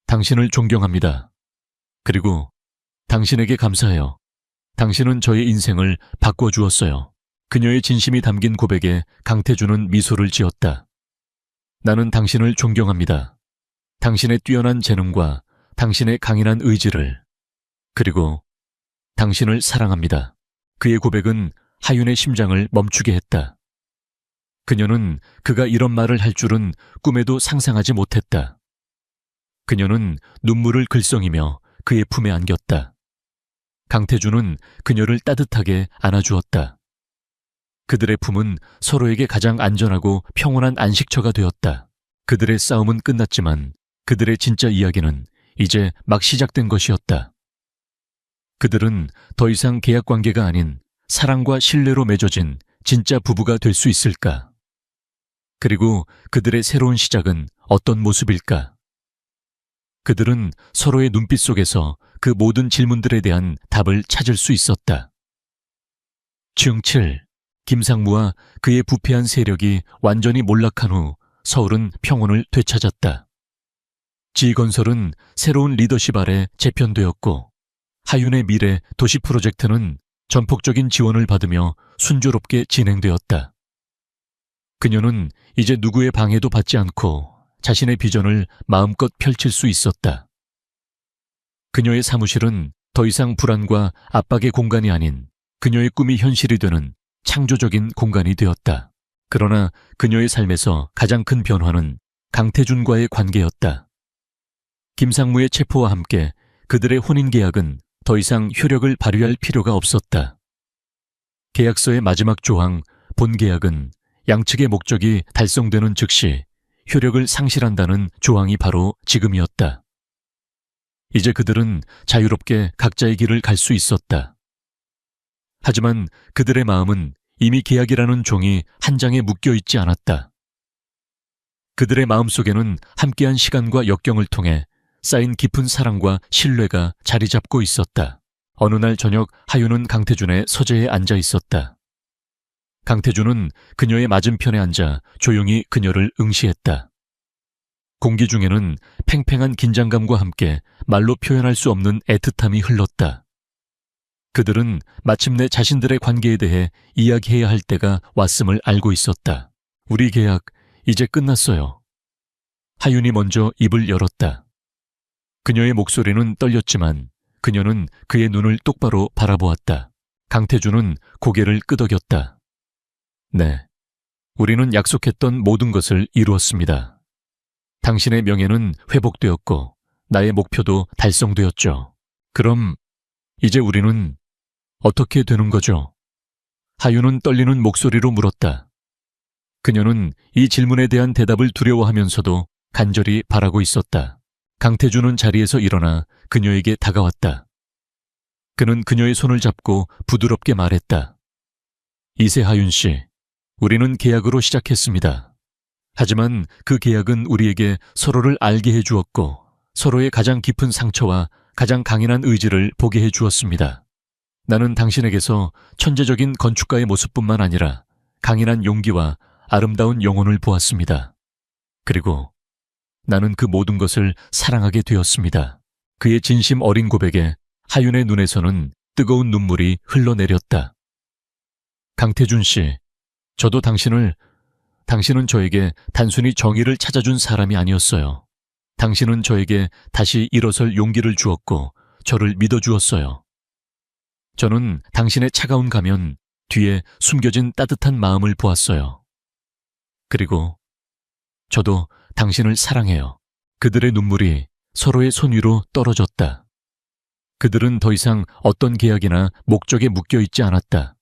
당신을 존경합니다. 그리고 당신에게 감사해요. 당신은 저의 인생을 바꿔주었어요. 그녀의 진심이 담긴 고백에 강태준은 미소를 지었다. 나는 당신을 존경합니다. 당신의 뛰어난 재능과 당신의 강인한 의지를, 그리고 당신을 사랑합니다. 그의 고백은 하윤의 심장을 멈추게 했다. 그녀는 그가 이런 말을 할 줄은 꿈에도 상상하지 못했다. 그녀는 눈물을 글썽이며 그의 품에 안겼다. 강태준은 그녀를 따뜻하게 안아주었다. 그들의 품은 서로에게 가장 안전하고 평온한 안식처가 되었다. 그들의 싸움은 끝났지만 그들의 진짜 이야기는 이제 막 시작된 것이었다. 그들은 더 이상 계약 관계가 아닌 사랑과 신뢰로 맺어진 진짜 부부가 될 수 있을까? 그리고 그들의 새로운 시작은 어떤 모습일까? 그들은 서로의 눈빛 속에서 그 모든 질문들에 대한 답을 찾을 수 있었다. 중7. 김상무와 그의 부패한 세력이 완전히 몰락한 후 서울은 평온을 되찾았다. 지건설은 새로운 리더십 아래 재편되었고 하윤의 미래 도시 프로젝트는 전폭적인 지원을 받으며 순조롭게 진행되었다. 그녀는 이제 누구의 방해도 받지 않고 자신의 비전을 마음껏 펼칠 수 있었다. 그녀의 사무실은 더 이상 불안과 압박의 공간이 아닌 그녀의 꿈이 현실이 되는 창조적인 공간이 되었다. 그러나 그녀의 삶에서 가장 큰 변화는 강태준과의 관계였다. 김상무의 체포와 함께 그들의 혼인 계약은 더 이상 효력을 발휘할 필요가 없었다. 계약서의 마지막 조항 본 계약은 양측의 목적이 달성되는 즉시 효력을 상실한다는 조항이 바로 지금이었다. 이제 그들은 자유롭게 각자의 길을 갈 수 있었다. 하지만 그들의 마음은 이미 계약이라는 종이 한 장에 묶여 있지 않았다. 그들의 마음속에는 함께한 시간과 역경을 통해 쌓인 깊은 사랑과 신뢰가 자리 잡고 있었다. 어느 날 저녁 하윤은 강태준의 서재에 앉아 있었다. 강태준은 그녀의 맞은편에 앉아 조용히 그녀를 응시했다. 공기 중에는 팽팽한 긴장감과 함께 말로 표현할 수 없는 애틋함이 흘렀다. 그들은 마침내 자신들의 관계에 대해 이야기해야 할 때가 왔음을 알고 있었다. 우리 계약 이제 끝났어요. 하윤이 먼저 입을 열었다. 그녀의 목소리는 떨렸지만 그녀는 그의 눈을 똑바로 바라보았다. 강태준은 고개를 끄덕였다. 네, 우리는 약속했던 모든 것을 이루었습니다. 당신의 명예는 회복되었고 나의 목표도 달성되었죠. 그럼 이제 우리는 어떻게 되는 거죠? 하윤은 떨리는 목소리로 물었다. 그녀는 이 질문에 대한 대답을 두려워하면서도 간절히 바라고 있었다. 강태준은 자리에서 일어나 그녀에게 다가왔다. 그는 그녀의 손을 잡고 부드럽게 말했다. 이세하윤 씨, 우리는 계약으로 시작했습니다. 하지만 그 계약은 우리에게 서로를 알게 해주었고 서로의 가장 깊은 상처와 가장 강인한 의지를 보게 해주었습니다. 나는 당신에게서 천재적인 건축가의 모습뿐만 아니라 강인한 용기와 아름다운 영혼을 보았습니다. 그리고 나는 그 모든 것을 사랑하게 되었습니다. 그의 진심 어린 고백에 하윤의 눈에서는 뜨거운 눈물이 흘러내렸다. 강태준 씨, 저도 당신은 저에게 단순히 정의를 찾아준 사람이 아니었어요. 당신은 저에게 다시 일어설 용기를 주었고 저를 믿어주었어요. 저는 당신의 차가운 가면 뒤에 숨겨진 따뜻한 마음을 보았어요. 그리고 저도 당신을 사랑해요. 그들의 눈물이 서로의 손 위로 떨어졌다. 그들은 더 이상 어떤 계약이나 목적에 묶여 있지 않았다.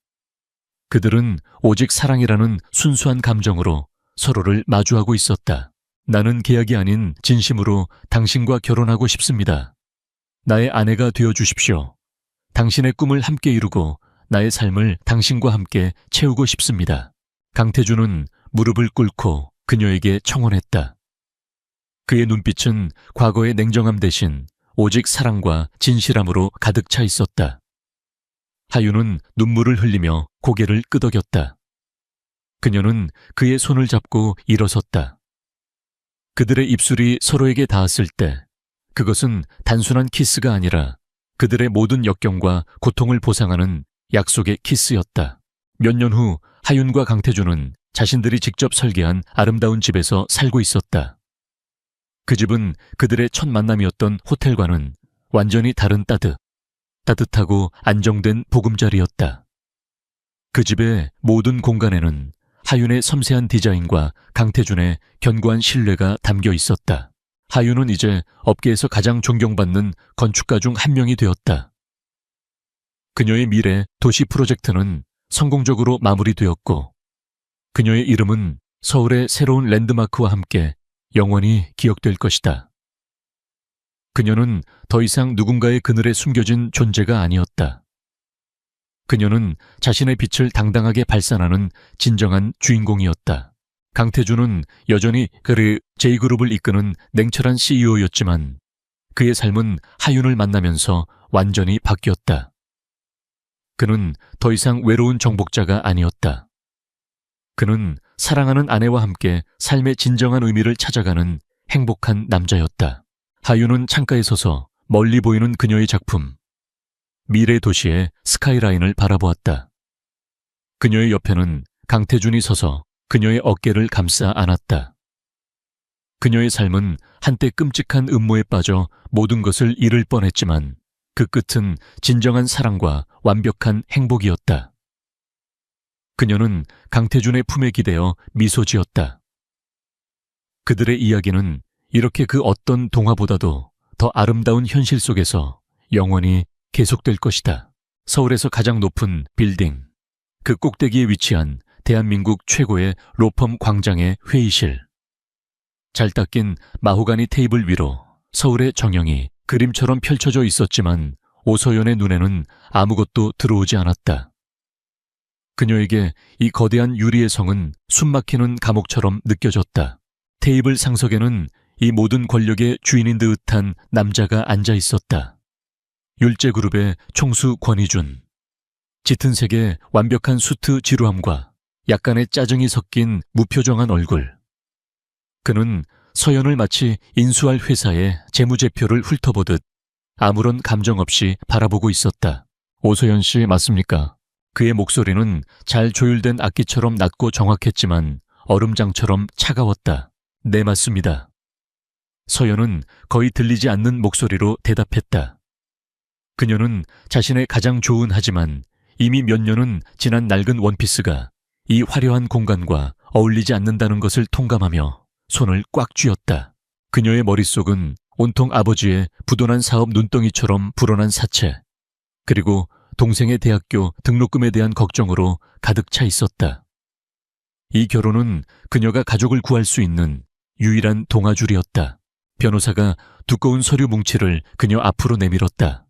그들은 오직 사랑이라는 순수한 감정으로 서로를 마주하고 있었다. 나는 계약이 아닌 진심으로 당신과 결혼하고 싶습니다. 나의 아내가 되어 주십시오. 당신의 꿈을 함께 이루고 나의 삶을 당신과 함께 채우고 싶습니다. 강태준은 무릎을 꿇고 그녀에게 청혼했다. 그의 눈빛은 과거의 냉정함 대신 오직 사랑과 진실함으로 가득 차 있었다. 하윤은 눈물을 흘리며 고개를 끄덕였다. 그녀는 그의 손을 잡고 일어섰다. 그들의 입술이 서로에게 닿았을 때 그것은 단순한 키스가 아니라 그들의 모든 역경과 고통을 보상하는 약속의 키스였다. 몇 년 후 하윤과 강태준은 자신들이 직접 설계한 아름다운 집에서 살고 있었다. 그 집은 그들의 첫 만남이었던 호텔과는 완전히 다른 따뜻하고 안정된 보금자리였다. 그 집의 모든 공간에는 하윤의 섬세한 디자인과 강태준의 견고한 신뢰가 담겨 있었다. 하윤은 이제 업계에서 가장 존경받는 건축가 중 한 명이 되었다. 그녀의 미래 도시 프로젝트는 성공적으로 마무리되었고 그녀의 이름은 서울의 새로운 랜드마크와 함께 영원히 기억될 것이다. 그녀는 더 이상 누군가의 그늘에 숨겨진 존재가 아니었다. 그녀는 자신의 빛을 당당하게 발산하는 진정한 주인공이었다. 강태준은 여전히 J그룹을 이끄는 냉철한 CEO였지만 그의 삶은 하윤을 만나면서 완전히 바뀌었다. 그는 더 이상 외로운 정복자가 아니었다. 그는 사랑하는 아내와 함께 삶의 진정한 의미를 찾아가는 행복한 남자였다. 하윤은 창가에 서서 멀리 보이는 그녀의 작품, 미래 도시의 스카이라인을 바라보았다. 그녀의 옆에는 강태준이 서서 그녀의 어깨를 감싸 안았다. 그녀의 삶은 한때 끔찍한 음모에 빠져 모든 것을 잃을 뻔했지만 그 끝은 진정한 사랑과 완벽한 행복이었다. 그녀는 강태준의 품에 기대어 미소 지었다. 그들의 이야기는 이렇게 그 어떤 동화보다도 더 아름다운 현실 속에서 영원히 계속될 것이다. 서울에서 가장 높은 빌딩, 그 꼭대기에 위치한 대한민국 최고의 로펌 광장의 회의실. 잘 닦인 마호가니 테이블 위로 서울의 정형이 그림처럼 펼쳐져 있었지만 오서연의 눈에는 아무것도 들어오지 않았다. 그녀에게 이 거대한 유리의 성은 숨막히는 감옥처럼 느껴졌다. 테이블 상석에는 이 모든 권력의 주인인 듯한 남자가 앉아 있었다. 율제그룹의 총수 권희준. 짙은 색의 완벽한 수트 지루함과 약간의 짜증이 섞인 무표정한 얼굴. 그는 서연을 마치 인수할 회사의 재무제표를 훑어보듯 아무런 감정 없이 바라보고 있었다. 오서연 씨 맞습니까? 그의 목소리는 잘 조율된 악기처럼 낮고 정확했지만 얼음장처럼 차가웠다. 네, 맞습니다. 서연은 거의 들리지 않는 목소리로 대답했다. 그녀는 자신의 가장 좋은 하지만 이미 몇 년은 지난 낡은 원피스가 이 화려한 공간과 어울리지 않는다는 것을 통감하며 손을 꽉 쥐었다. 그녀의 머릿속은 온통 아버지의 부도난 사업 눈덩이처럼 불어난 사채, 그리고 동생의 대학교 등록금에 대한 걱정으로 가득 차 있었다. 이 결혼은 그녀가 가족을 구할 수 있는 유일한 동아줄이었다. 변호사가 두꺼운 서류 뭉치를 그녀 앞으로 내밀었다.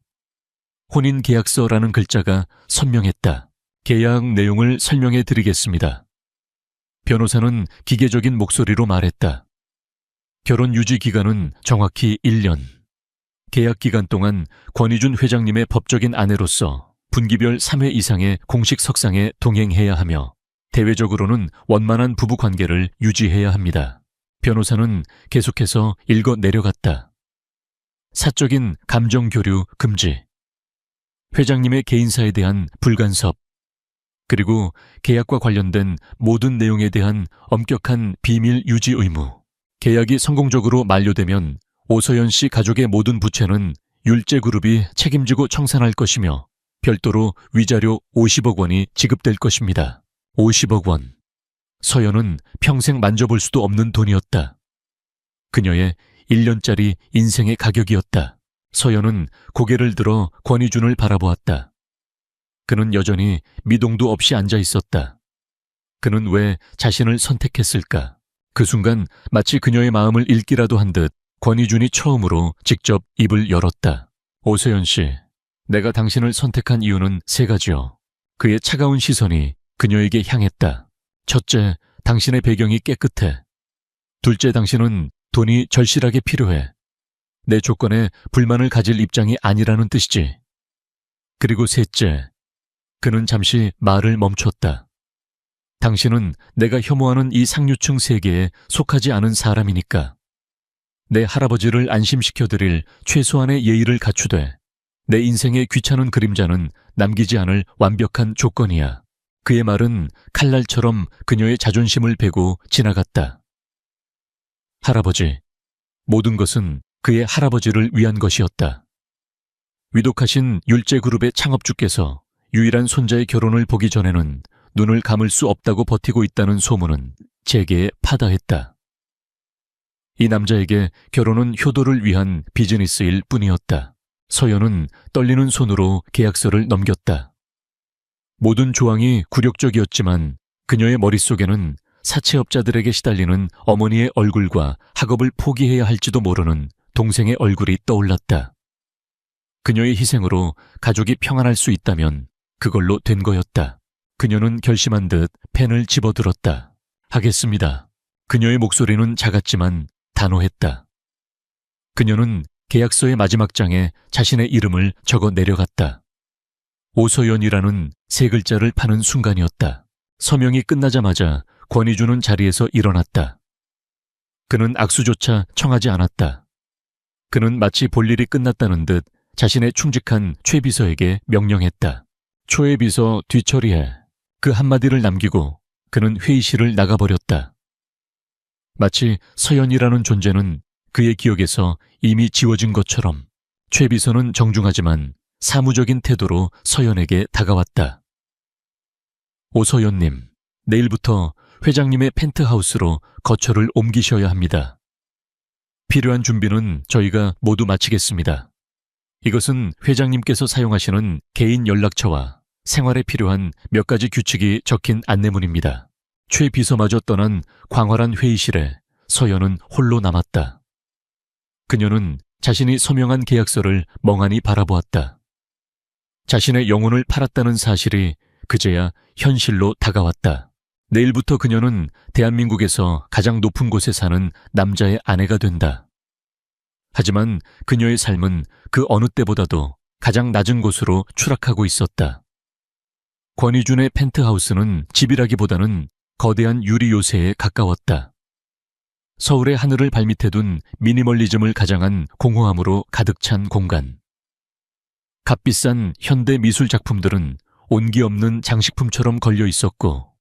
혼인계약서라는 글자가 선명했다. 계약 내용을 설명해 드리겠습니다. 변호사는 기계적인 목소리로 말했다. 결혼 유지 기간은 정확히 1년. 계약 기간 동안 권희준 회장님의 법적인 아내로서 분기별 3회 이상의 공식 석상에 동행해야 하며 대외적으로는 원만한 부부 관계를 유지해야 합니다. 변호사는 계속해서 읽어 내려갔다. 사적인 감정 교류 금지. 회장님의 개인사에 대한 불간섭. 그리고 계약과 관련된 모든 내용에 대한 엄격한 비밀 유지 의무. 계약이 성공적으로 만료되면 오서연 씨 가족의 모든 부채는 율제그룹이 책임지고 청산할 것이며 별도로 위자료 50억 원이 지급될 것입니다. 50억 원. 서연은 평생 만져볼 수도 없는 돈이었다. 그녀의 1년짜리 인생의 가격이었다. 서연은 고개를 들어 권희준을 바라보았다. 그는 여전히 미동도 없이 앉아 있었다. 그는 왜 자신을 선택했을까? 그 순간 마치 그녀의 마음을 읽기라도 한 듯 권희준이 처음으로 직접 입을 열었다. 오서연 씨, 내가 당신을 선택한 이유는 3가지요. 그의 차가운 시선이 그녀에게 향했다. 첫째, 당신의 배경이 깨끗해. 둘째, 당신은 돈이 절실하게 필요해. 내 조건에 불만을 가질 입장이 아니라는 뜻이지. 그리고 셋째, 그는 잠시 말을 멈췄다. 당신은 내가 혐오하는 이 상류층 세계에 속하지 않은 사람이니까. 내 할아버지를 안심시켜드릴 최소한의 예의를 갖추되 내 인생의 귀찮은 그림자는 남기지 않을 완벽한 조건이야. 그의 말은 칼날처럼 그녀의 자존심을 베고 지나갔다. 할아버지. 모든 것은 그의 할아버지를 위한 것이었다. 위독하신 율제그룹의 창업주께서 유일한 손자의 결혼을 보기 전에는 눈을 감을 수 없다고 버티고 있다는 소문은 제게에 파다했다. 이 남자에게 결혼은 효도를 위한 비즈니스일 뿐이었다. 서연은 떨리는 손으로 계약서를 넘겼다. 모든 조항이 굴욕적이었지만 그녀의 머릿속에는 사채업자들에게 시달리는 어머니의 얼굴과 학업을 포기해야 할지도 모르는 동생의 얼굴이 떠올랐다. 그녀의 희생으로 가족이 평안할 수 있다면 그걸로 된 거였다. 그녀는 결심한 듯 펜을 집어들었다. 하겠습니다. 그녀의 목소리는 작았지만 단호했다. 그녀는 계약서의 마지막 장에 자신의 이름을 적어 내려갔다. 오서연이라는 세 글자를 파는 순간이었다. 서명이 끝나자마자 권희주는 자리에서 일어났다. 그는 악수조차 청하지 않았다. 그는 마치 볼일이 끝났다는 듯 자신의 충직한 최 비서에게 명령했다. 초의 비서 뒤처리해. 그 한마디를 남기고 그는 회의실을 나가버렸다. 마치 서연이라는 존재는 그의 기억에서 이미 지워진 것처럼 최 비서는 정중하지만 사무적인 태도로 서연에게 다가왔다. 오서연님, 내일부터 회장님의 펜트하우스로 거처를 옮기셔야 합니다. 필요한 준비는 저희가 모두 마치겠습니다. 이것은 회장님께서 사용하시는 개인 연락처와 생활에 필요한 몇 가지 규칙이 적힌 안내문입니다. 최 비서마저 떠난 광활한 회의실에 서연은 홀로 남았다. 그녀는 자신이 서명한 계약서를 멍하니 바라보았다. 자신의 영혼을 팔았다는 사실이 그제야 현실로 다가왔다. 내일부터 그녀는 대한민국에서 가장 높은 곳에 사는 남자의 아내가 된다. 하지만 그녀의 삶은 그 어느 때보다도 가장 낮은 곳으로 추락하고 있었다. 권희준의 펜트하우스는 집이라기보다는 거대한 유리 요새에 가까웠다. 서울의 하늘을 발밑에 둔 미니멀리즘을 가장한 공허함으로 가득 찬 공간. 값비싼 현대 미술 작품들은 온기 없는 장식품처럼 걸려 있었고,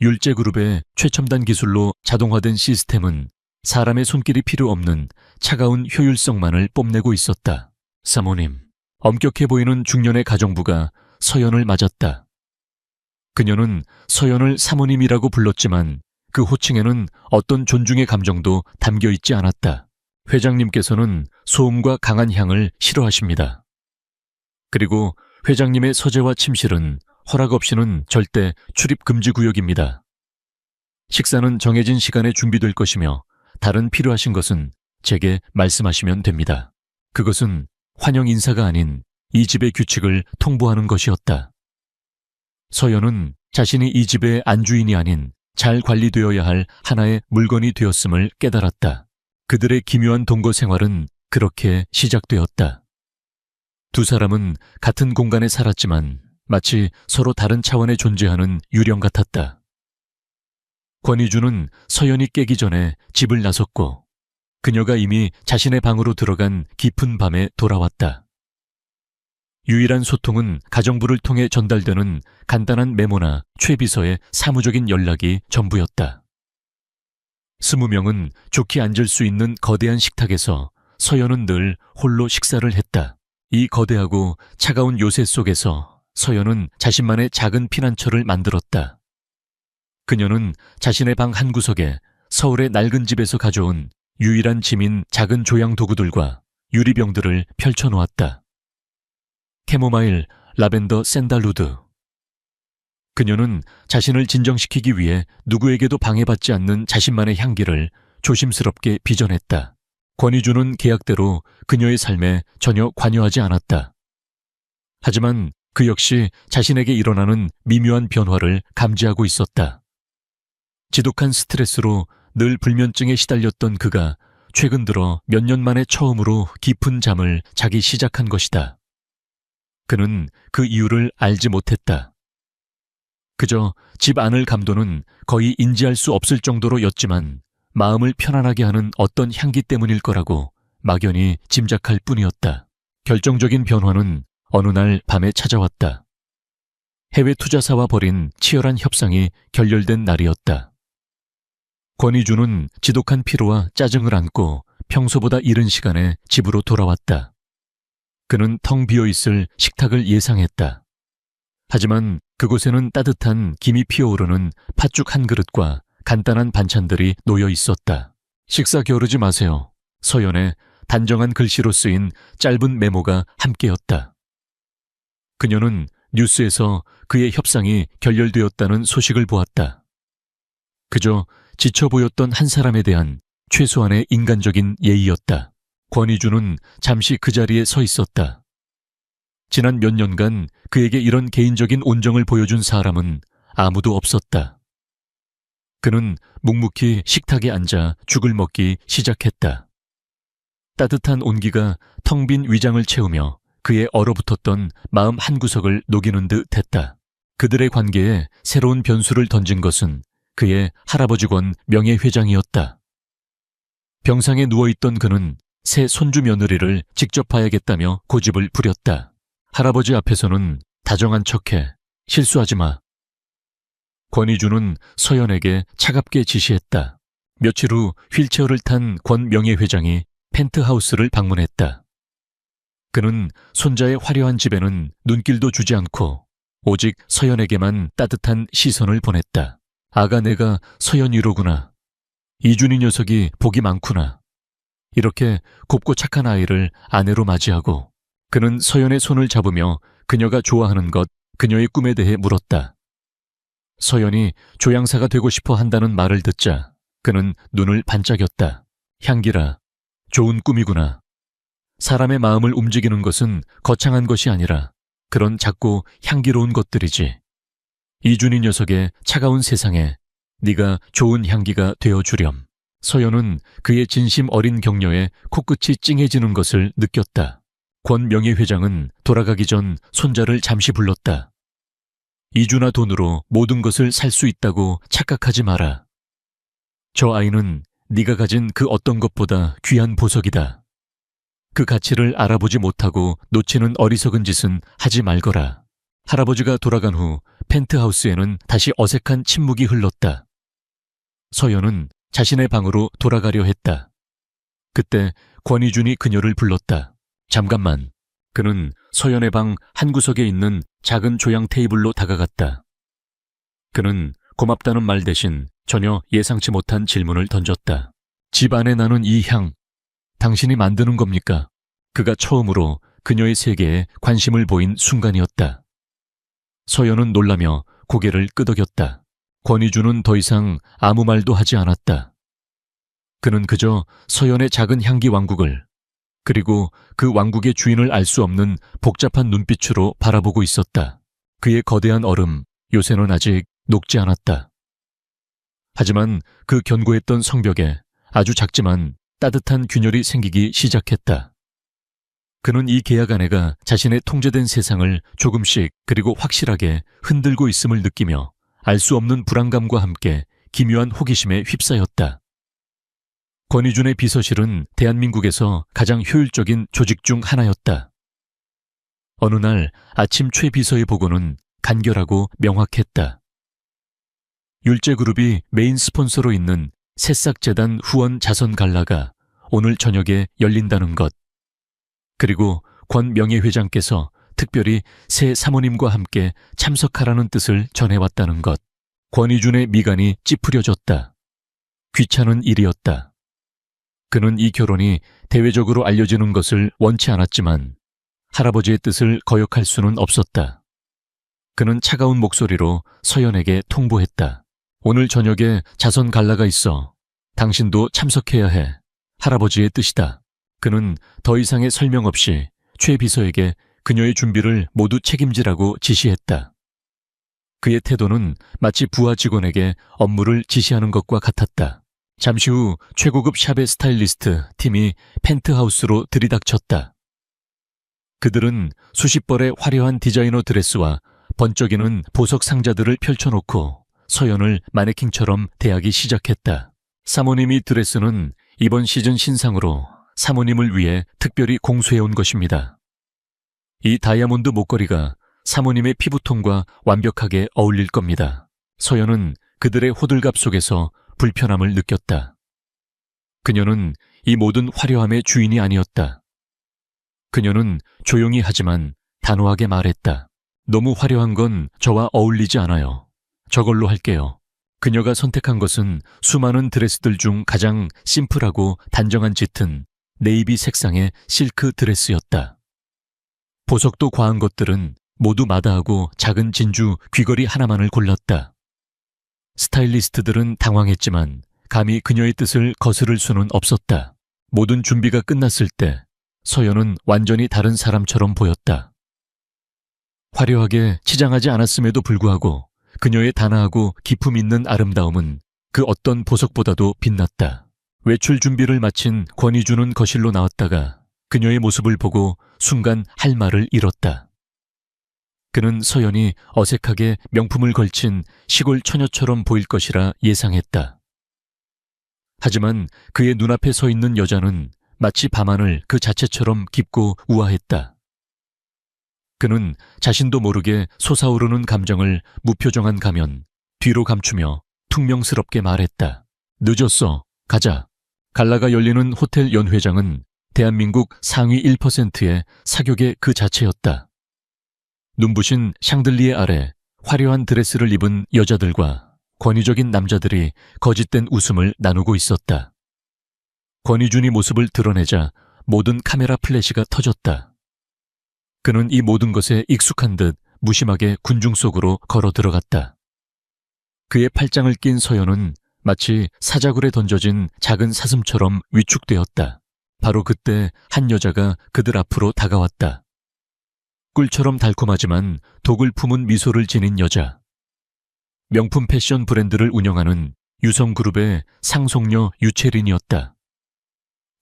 율제그룹의 최첨단 기술로 자동화된 시스템은 사람의 손길이 필요 없는 차가운 효율성만을 뽐내고 있었다. 사모님, 엄격해 보이는 중년의 가정부가 서연을 맞았다. 그녀는 서연을 사모님이라고 불렀지만 그 호칭에는 어떤 존중의 감정도 담겨 있지 않았다. 회장님께서는 소음과 강한 향을 싫어하십니다. 그리고 회장님의 서재와 침실은 허락 없이는 절대 출입 금지 구역입니다. 식사는 정해진 시간에 준비될 것이며 다른 필요하신 것은 제게 말씀하시면 됩니다. 그것은 환영 인사가 아닌 이 집의 규칙을 통보하는 것이었다. 서연은 자신이 이 집의 안주인이 아닌 잘 관리되어야 할 하나의 물건이 되었음을 깨달았다. 그들의 기묘한 동거 생활은 그렇게 시작되었다. 두 사람은 같은 공간에 살았지만 마치 서로 다른 차원에 존재하는 유령 같았다. 권희주는 서연이 깨기 전에 집을 나섰고 그녀가 이미 자신의 방으로 들어간 깊은 밤에 돌아왔다. 유일한 소통은 가정부를 통해 전달되는 간단한 메모나 최 비서의 사무적인 연락이 전부였다. 20명은 좋게 앉을 수 있는 거대한 식탁에서 서연은 늘 홀로 식사를 했다. 이 거대하고 차가운 요새 속에서 서연은 자신만의 작은 피난처를 만들었다. 그녀는 자신의 방 한구석에 서울의 낡은 집에서 가져온 유일한 짐인 작은 조향 도구들과 유리병들을 펼쳐놓았다. 캐모마일, 라벤더, 샌달우드. 그녀는 자신을 진정시키기 위해 누구에게도 방해받지 않는 자신만의 향기를 조심스럽게 빚어냈다. 권희주는 계약대로 그녀의 삶에 전혀 관여하지 않았다. 하지만 그 역시 자신에게 일어나는 미묘한 변화를 감지하고 있었다. 지독한 스트레스로 늘 불면증에 시달렸던 그가 최근 들어 몇 년 만에 처음으로 깊은 잠을 자기 시작한 것이다. 그는 그 이유를 알지 못했다. 그저 집 안을 감도는 거의 인지할 수 없을 정도로였지만 마음을 편안하게 하는 어떤 향기 때문일 거라고 막연히 짐작할 뿐이었다. 결정적인 변화는 어느 날 밤에 찾아왔다. 해외 투자사와 벌인 치열한 협상이 결렬된 날이었다. 권희주는 지독한 피로와 짜증을 안고 평소보다 이른 시간에 집으로 돌아왔다. 그는 텅 비어있을 식탁을 예상했다. 하지만 그곳에는 따뜻한 김이 피어오르는 팥죽 한 그릇과 간단한 반찬들이 놓여 있었다. 식사 게으르지 마세요. 서연의 단정한 글씨로 쓰인 짧은 메모가 함께였다. 그녀는 뉴스에서 그의 협상이 결렬되었다는 소식을 보았다. 그저 지쳐 보였던 한 사람에 대한 최소한의 인간적인 예의였다. 권희주는 잠시 그 자리에 서 있었다. 지난 몇 년간 그에게 이런 개인적인 온정을 보여준 사람은 아무도 없었다. 그는 묵묵히 식탁에 앉아 죽을 먹기 시작했다. 따뜻한 온기가 텅 빈 위장을 채우며 그의 얼어붙었던 마음 한구석을 녹이는 듯 했다. 그들의 관계에 새로운 변수를 던진 것은 그의 할아버지권 명예회장이었다. 병상에 누워있던 그는 새 손주 며느리를 직접 봐야겠다며 고집을 부렸다. 할아버지 앞에서는 다정한 척해 실수하지 마. 권희주는 서연에게 차갑게 지시했다. 며칠 후 휠체어를 탄 권 명예회장이 펜트하우스를 방문했다. 그는 손자의 화려한 집에는 눈길도 주지 않고 오직 서연에게만 따뜻한 시선을 보냈다. 아가네가 서연이로구나. 이준희 녀석이 복이 많구나. 이렇게 곱고 착한 아이를 아내로 맞이하고 그는 서연의 손을 잡으며 그녀가 좋아하는 것, 그녀의 꿈에 대해 물었다. 서연이 조향사가 되고 싶어 한다는 말을 듣자 그는 눈을 반짝였다. 향기라, 좋은 꿈이구나. 사람의 마음을 움직이는 것은 거창한 것이 아니라 그런 작고 향기로운 것들이지. 이준희 녀석의 차가운 세상에 네가 좋은 향기가 되어주렴. 서연은 그의 진심 어린 격려에 코끝이 찡해지는 것을 느꼈다. 권 명예회장은 돌아가기 전 손자를 잠시 불렀다. 이준아 돈으로 모든 것을 살 수 있다고 착각하지 마라. 저 아이는 네가 가진 그 어떤 것보다 귀한 보석이다. 그 가치를 알아보지 못하고 놓치는 어리석은 짓은 하지 말거라. 할아버지가 돌아간 후 펜트하우스에는 다시 어색한 침묵이 흘렀다. 서연은 자신의 방으로 돌아가려 했다. 그때 권희준이 그녀를 불렀다. 잠깐만. 그는 서연의 방 한구석에 있는 작은 조향 테이블로 다가갔다. 그는 고맙다는 말 대신 전혀 예상치 못한 질문을 던졌다. 집 안에 나는 이 향, 당신이 만드는 겁니까? 그가 처음으로 그녀의 세계에 관심을 보인 순간이었다. 서연은 놀라며 고개를 끄덕였다. 권희주는 더 이상 아무 말도 하지 않았다. 그는 그저 서연의 작은 향기 왕국을, 그리고 그 왕국의 주인을 알 수 없는 복잡한 눈빛으로 바라보고 있었다. 그의 거대한 얼음, 요새는 아직 녹지 않았다. 하지만 그 견고했던 성벽에 아주 작지만 따뜻한 균열이 생기기 시작했다. 그는 이 계약 아내가 자신의 통제된 세상을 조금씩 그리고 확실하게 흔들고 있음을 느끼며 알 수 없는 불안감과 함께 기묘한 호기심에 휩싸였다. 권희준의 비서실은 대한민국에서 가장 효율적인 조직 중 하나였다. 어느 날 아침 최 비서의 보고는 간결하고 명확했다. 율제그룹이 메인 스폰서로 있는 새싹재단 후원 자선 갈라가 오늘 저녁에 열린다는 것. 그리고 권 명예회장께서 특별히 새 사모님과 함께 참석하라는 뜻을 전해왔다는 것. 권희준의 미간이 찌푸려졌다. 귀찮은 일이었다. 그는 이 결혼이 대외적으로 알려지는 것을 원치 않았지만 할아버지의 뜻을 거역할 수는 없었다. 그는 차가운 목소리로 서연에게 통보했다. 오늘 저녁에 자선 갈라가 있어. 당신도 참석해야 해. 할아버지의 뜻이다. 그는 더 이상의 설명 없이 최 비서에게 그녀의 준비를 모두 책임지라고 지시했다. 그의 태도는 마치 부하 직원에게 업무를 지시하는 것과 같았다. 잠시 후 최고급 샵의 스타일리스트 팀이 펜트하우스로 들이닥쳤다. 그들은 수십 벌의 화려한 디자이너 드레스와 번쩍이는 보석 상자들을 펼쳐놓고 서연을 마네킹처럼 대하기 시작했다. 사모님이 드레스는 이번 시즌 신상으로 사모님을 위해 특별히 공수해온 것입니다. 이 다이아몬드 목걸이가 사모님의 피부톤과 완벽하게 어울릴 겁니다. 서연은 그들의 호들갑 속에서 불편함을 느꼈다. 그녀는 이 모든 화려함의 주인이 아니었다. 그녀는 조용히 하지만 단호하게 말했다. 너무 화려한 건 저와 어울리지 않아요. 저걸로 할게요. 그녀가 선택한 것은 수많은 드레스들 중 가장 심플하고 단정한 짙은 네이비 색상의 실크 드레스였다. 보석도 과한 것들은 모두 마다하고 작은 진주 귀걸이 하나만을 골랐다. 스타일리스트들은 당황했지만 감히 그녀의 뜻을 거스를 수는 없었다. 모든 준비가 끝났을 때 서연은 완전히 다른 사람처럼 보였다. 화려하게 치장하지 않았음에도 불구하고 그녀의 단아하고 기품 있는 아름다움은 그 어떤 보석보다도 빛났다. 외출 준비를 마친 권희주는 거실로 나왔다가 그녀의 모습을 보고 순간 할 말을 잃었다. 그는 서연이 어색하게 명품을 걸친 시골 처녀처럼 보일 것이라 예상했다. 하지만 그의 눈앞에 서 있는 여자는 마치 밤하늘 그 자체처럼 깊고 우아했다. 그는 자신도 모르게 솟아오르는 감정을 무표정한 가면 뒤로 감추며 퉁명스럽게 말했다. 늦었어. 가자. 갈라가 열리는 호텔 연회장은 대한민국 상위 1%의 사교계 그 자체였다. 눈부신 샹들리에 아래 화려한 드레스를 입은 여자들과 권위적인 남자들이 거짓된 웃음을 나누고 있었다. 권희준이 모습을 드러내자 모든 카메라 플래시가 터졌다. 그는 이 모든 것에 익숙한 듯 무심하게 군중 속으로 걸어 들어갔다. 그의 팔짱을 낀 서연은 마치 사자굴에 던져진 작은 사슴처럼 위축되었다. 바로 그때 한 여자가 그들 앞으로 다가왔다. 꿀처럼 달콤하지만 독을 품은 미소를 지닌 여자. 명품 패션 브랜드를 운영하는 유성그룹의 상속녀 유채린이었다.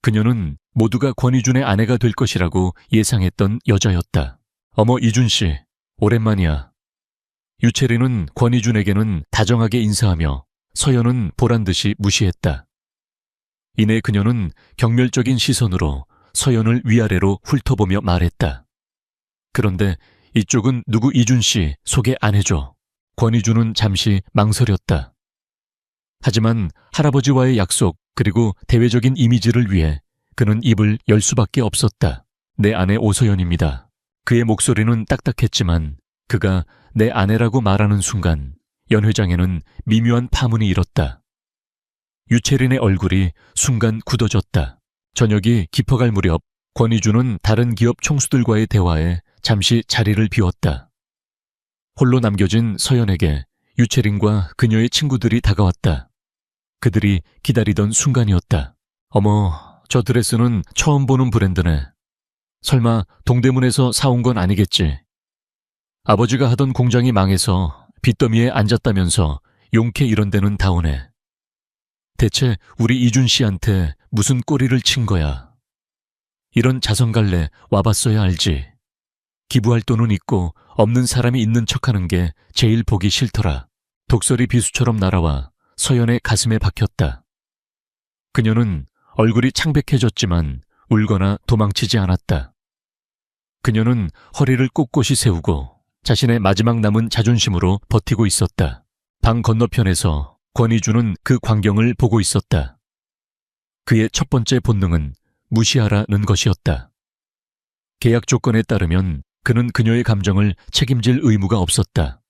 그녀는 모두가 권희준의 아내가 될 것이라고 예상했던 여자였다. 어머 이준씨, 오랜만이야. 유채린은 권희준에게는 다정하게 인사하며 서연은 보란듯이 무시했다. 이내 그녀는 경멸적인 시선으로 서연을 위아래로 훑어보며 말했다. 그런데 이쪽은 누구 이준씨 소개 안 해줘. 권희준은 잠시 망설였다. 하지만 할아버지와의 약속 그리고 대외적인 이미지를 위해 그는 입을 열 수밖에 없었다. 내 아내 오서연입니다. 그의 목소리는 딱딱했지만 그가 내 아내라고 말하는 순간 연회장에는 미묘한 파문이 일었다. 유채린의 얼굴이 순간 굳어졌다. 저녁이 깊어갈 무렵 권희준은 다른 기업 총수들과의 대화에 잠시 자리를 비웠다. 홀로 남겨진 서연에게 유채린과 그녀의 친구들이 다가왔다. 그들이 기다리던 순간이었다. 어머, 저 드레스는 처음 보는 브랜드네. 설마 동대문에서 사온 건 아니겠지? 아버지가 하던 공장이 망해서 빚더미에 앉았다면서 용케 이런 데는 다 오네. 대체 우리 이준 씨한테 무슨 꼬리를 친 거야? 이런 자선갈래 와봤어야 알지. 기부할 돈은 있고 없는 사람이 있는 척하는 게 제일 보기 싫더라. 독설이 비수처럼 날아와 서연의 가슴에 박혔다. 그녀는 얼굴이 창백해졌지만 울거나 도망치지 않았다. 그녀는 허리를 꼿꼿이 세우고 자신의 마지막 남은 자존심으로 버티고 있었다. 방 건너편에서 권희준은 그 광경을 보고 있었다. 그의 첫 번째 본능은 무시하라는 것이었다. 계약 조건에 따르면 그는 그녀의 감정을 책임질 의무가 없었다.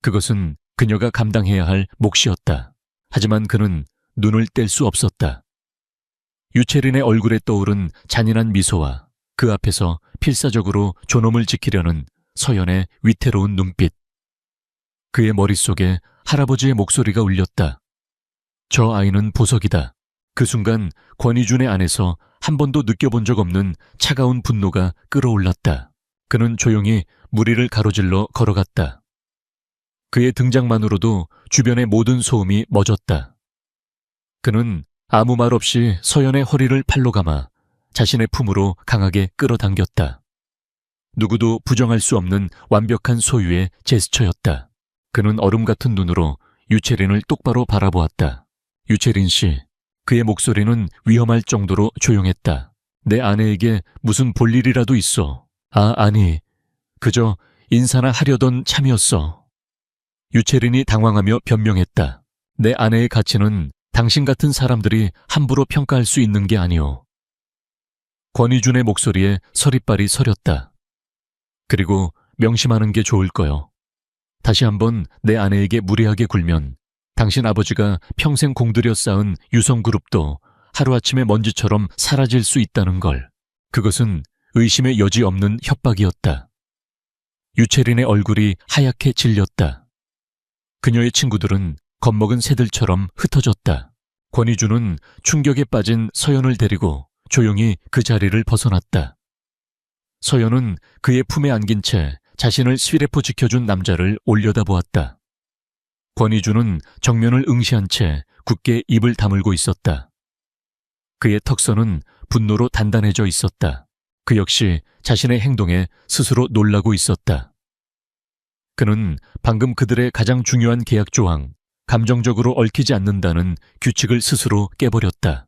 그것은 그녀가 감당해야 할 몫이었다. 하지만 그는 눈을 뗄 수 없었다. 유채린의 얼굴에 떠오른 잔인한 미소와 그 앞에서 필사적으로 존엄을 지키려는 서연의 위태로운 눈빛. 그의 머릿속에 할아버지의 목소리가 울렸다. 저 아이는 보석이다. 그 순간 권희준의 안에서 한 번도 느껴본 적 없는 차가운 분노가 끓어올랐다. 그는 조용히 무리를 가로질러 걸어갔다. 그의 등장만으로도 주변의 모든 소음이 멎었다. 그는 아무 말 없이 서연의 허리를 팔로 감아 자신의 품으로 강하게 끌어당겼다. 누구도 부정할 수 없는 완벽한 소유의 제스처였다. 그는 얼음 같은 눈으로 유채린을 똑바로 바라보았다. 유채린 씨, 그의 목소리는 위험할 정도로 조용했다. 내 아내에게 무슨 볼일이라도 있어. 아니, 그저 인사나 하려던 참이었어. 유채린이 당황하며 변명했다. 내 아내의 가치는 당신 같은 사람들이 함부로 평가할 수 있는 게 아니오. 권희준의 목소리에 서리빨이 서렸다. 그리고 명심하는 게 좋을 거요. 다시 한번 내 아내에게 무례하게 굴면 당신 아버지가 평생 공들여 쌓은 유성그룹도 하루아침에 먼지처럼 사라질 수 있다는 걸. 그것은 의심의 여지 없는 협박이었다. 유채린의 얼굴이 하얗게 질렸다. 그녀의 친구들은 겁먹은 새들처럼 흩어졌다. 권희주는 충격에 빠진 서연을 데리고 조용히 그 자리를 벗어났다. 서연은 그의 품에 안긴 채 자신을 쇠레포 지켜준 남자를 올려다보았다. 권희주는 정면을 응시한 채 굳게 입을 다물고 있었다. 그의 턱선은 분노로 단단해져 있었다. 그 역시 자신의 행동에 스스로 놀라고 있었다. 그는 방금 그들의 가장 중요한 계약 조항, 감정적으로 얽히지 않는다는 규칙을 스스로 깨버렸다.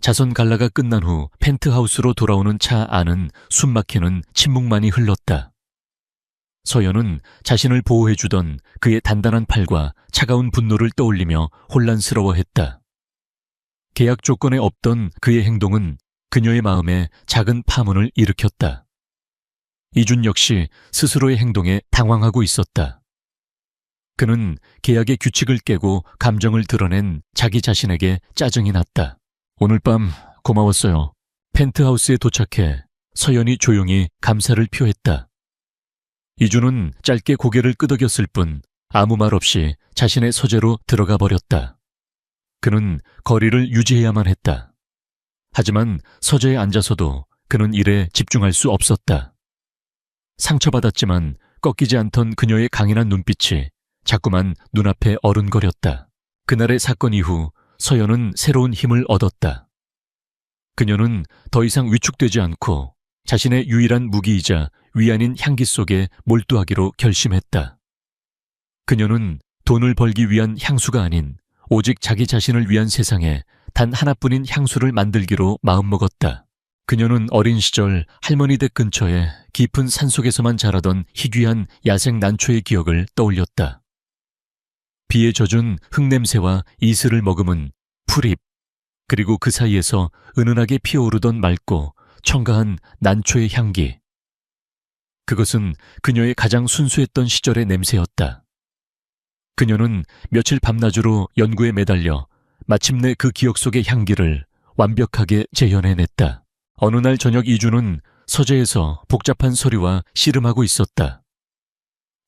자선 갈라가 끝난 후 펜트하우스로 돌아오는 차 안은 숨막히는 침묵만이 흘렀다. 서연은 자신을 보호해주던 그의 단단한 팔과 차가운 분노를 떠올리며 혼란스러워했다. 계약 조건에 없던 그의 행동은 그녀의 마음에 작은 파문을 일으켰다. 이준 역시 스스로의 행동에 당황하고 있었다. 그는 계약의 규칙을 깨고 감정을 드러낸 자기 자신에게 짜증이 났다. 오늘 밤 고마웠어요. 펜트하우스에 도착해 서연이 조용히 감사를 표했다. 이준은 짧게 고개를 끄덕였을 뿐 아무 말 없이 자신의 서재로 들어가 버렸다. 그는 거리를 유지해야만 했다. 하지만 서재에 앉아서도 그는 일에 집중할 수 없었다. 상처받았지만 꺾이지 않던 그녀의 강인한 눈빛이 자꾸만 눈앞에 어른거렸다. 그날의 사건 이후 서연은 새로운 힘을 얻었다. 그녀는 더 이상 위축되지 않고 자신의 유일한 무기이자 위안인 향기 속에 몰두하기로 결심했다. 그녀는 돈을 벌기 위한 향수가 아닌 오직 자기 자신을 위한 세상에 단 하나뿐인 향수를 만들기로 마음먹었다. 그녀는 어린 시절 할머니 댁 근처에 깊은 산속에서만 자라던 희귀한 야생 난초의 기억을 떠올렸다. 비에 젖은 흙냄새와 이슬을 머금은 풀잎, 그리고 그 사이에서 은은하게 피어오르던 맑고 청가한 난초의 향기. 그것은 그녀의 가장 순수했던 시절의 냄새였다. 그녀는 며칠 밤낮으로 연구에 매달려 마침내 그 기억 속의 향기를 완벽하게 재현해냈다. 어느 날 저녁 이준은 서재에서 복잡한 서류와 씨름하고 있었다.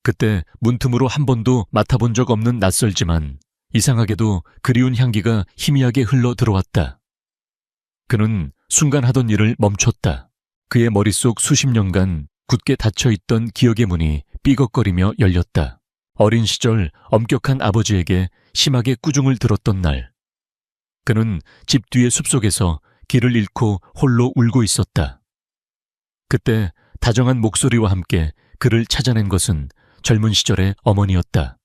그때 문틈으로 한 번도 맡아본 적 없는 낯설지만 이상하게도 그리운 향기가 희미하게 흘러 들어왔다. 그는 순간 하던 일을 멈췄다. 그의 머릿속 수십 년간 굳게 닫혀있던 기억의 문이 삐걱거리며 열렸다. 어린 시절 엄격한 아버지에게 심하게 꾸중을 들었던 날. 그는 집 뒤의 숲속에서 길을 잃고 홀로 울고 있었다. 그때 다정한 목소리와 함께 그를 찾아낸 것은 젊은 시절의 어머니였다.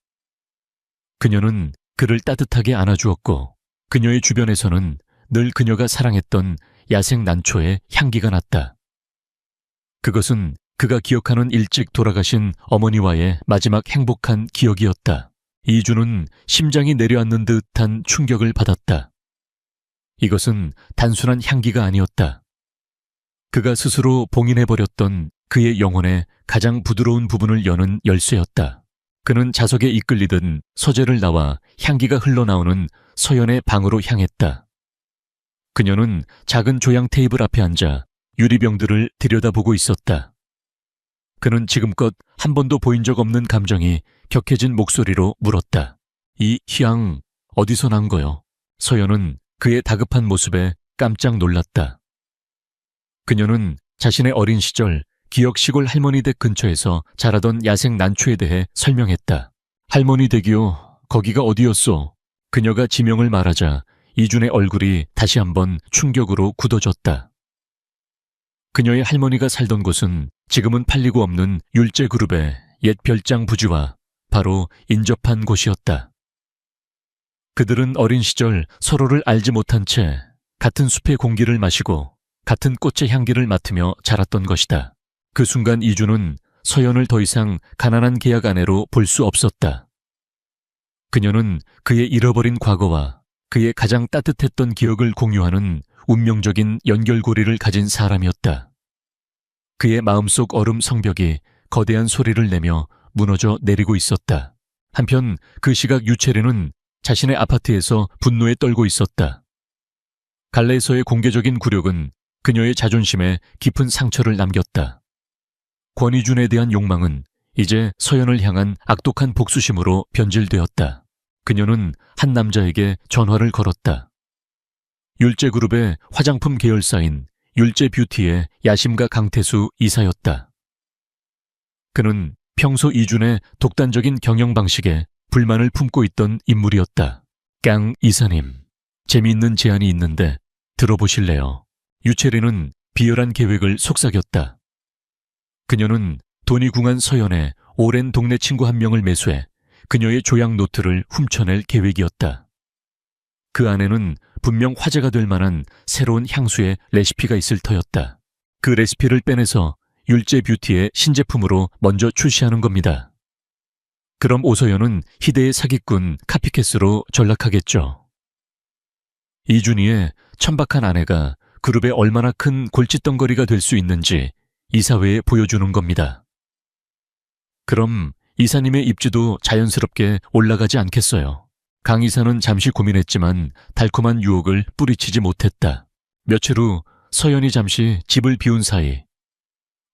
그녀는 그를 따뜻하게 안아주었고 그녀의 주변에서는 늘 그녀가 사랑했던 야생 난초의 향기가 났다. 그것은 그가 기억하는 일찍 돌아가신 어머니와의 마지막 행복한 기억이었다. 이준은 심장이 내려앉는 듯한 충격을 받았다. 이것은 단순한 향기가 아니었다. 그가 스스로 봉인해버렸던 그의 영혼의 가장 부드러운 부분을 여는 열쇠였다. 그는 자석에 이끌리듯 서재를 나와 향기가 흘러나오는 서연의 방으로 향했다. 그녀는 작은 조향 테이블 앞에 앉아 유리병들을 들여다보고 있었다. 그는 지금껏 한 번도 보인 적 없는 감정이 격해진 목소리로 물었다. 이 향 어디서 난 거요? 서연은 그의 다급한 모습에 깜짝 놀랐다. 그녀는 자신의 어린 시절 기억 시골 할머니 댁 근처에서 자라던 야생 난초에 대해 설명했다. 할머니 댁이요? 거기가 어디였소? 그녀가 지명을 말하자 이준의 얼굴이 다시 한번 충격으로 굳어졌다. 그녀의 할머니가 살던 곳은 지금은 팔리고 없는 율제그룹의 옛 별장 부지와 바로 인접한 곳이었다. 그들은 어린 시절 서로를 알지 못한 채 같은 숲의 공기를 마시고 같은 꽃의 향기를 맡으며 자랐던 것이다. 그 순간 이준은 서연을 더 이상 가난한 계약 아내로 볼 수 없었다. 그녀는 그의 잃어버린 과거와 그의 가장 따뜻했던 기억을 공유하는 운명적인 연결고리를 가진 사람이었다. 그의 마음속 얼음 성벽이 거대한 소리를 내며 무너져 내리고 있었다. 한편 그 시각 유채리는 자신의 아파트에서 분노에 떨고 있었다. 갈래에서의 공개적인 굴욕은 그녀의 자존심에 깊은 상처를 남겼다. 권희준에 대한 욕망은 이제 서연을 향한 악독한 복수심으로 변질되었다. 그녀는 한 남자에게 전화를 걸었다. 율제그룹의 화장품 계열사인 율제뷰티의 야심가 강태수 이사였다. 그는 평소 이준의 독단적인 경영 방식에 불만을 품고 있던 인물이었다. 강 이사님, 재미있는 제안이 있는데 들어보실래요? 유채리는 비열한 계획을 속삭였다. 그녀는 돈이 궁한 서연의 오랜 동네 친구 한 명을 매수해 그녀의 조약 노트를 훔쳐낼 계획이었다. 그 안에는 분명 화제가 될 만한 새로운 향수의 레시피가 있을 터였다. 그 레시피를 빼내서 율제뷰티의 신제품으로 먼저 출시하는 겁니다. 그럼 오서연은 희대의 사기꾼 카피캣으로 전락하겠죠. 이준희의 천박한 아내가 그룹에 얼마나 큰 골칫덩거리가 될 수 있는지 이사회에 보여주는 겁니다. 그럼 이사님의 입지도 자연스럽게 올라가지 않겠어요. 강 이사는 잠시 고민했지만 달콤한 유혹을 뿌리치지 못했다. 며칠 후 서연이 잠시 집을 비운 사이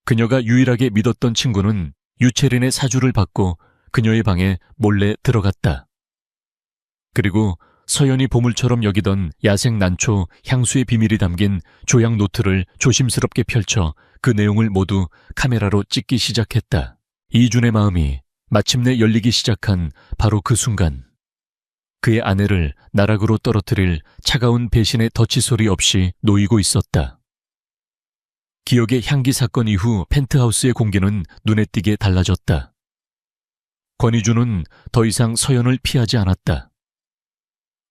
그녀가 유일하게 믿었던 친구는 유채린의 사주를 받고 그녀의 방에 몰래 들어갔다. 그리고 서연이 보물처럼 여기던 야생 난초 향수의 비밀이 담긴 조약 노트를 조심스럽게 펼쳐 그 내용을 모두 카메라로 찍기 시작했다. 이준의 마음이 마침내 열리기 시작한 바로 그 순간 그의 아내를 나락으로 떨어뜨릴 차가운 배신의 덫이 소리 없이 놓이고 있었다. 기억의 향기 사건 이후 펜트하우스의 공기는 눈에 띄게 달라졌다. 권희주는 더 이상 서연을 피하지 않았다.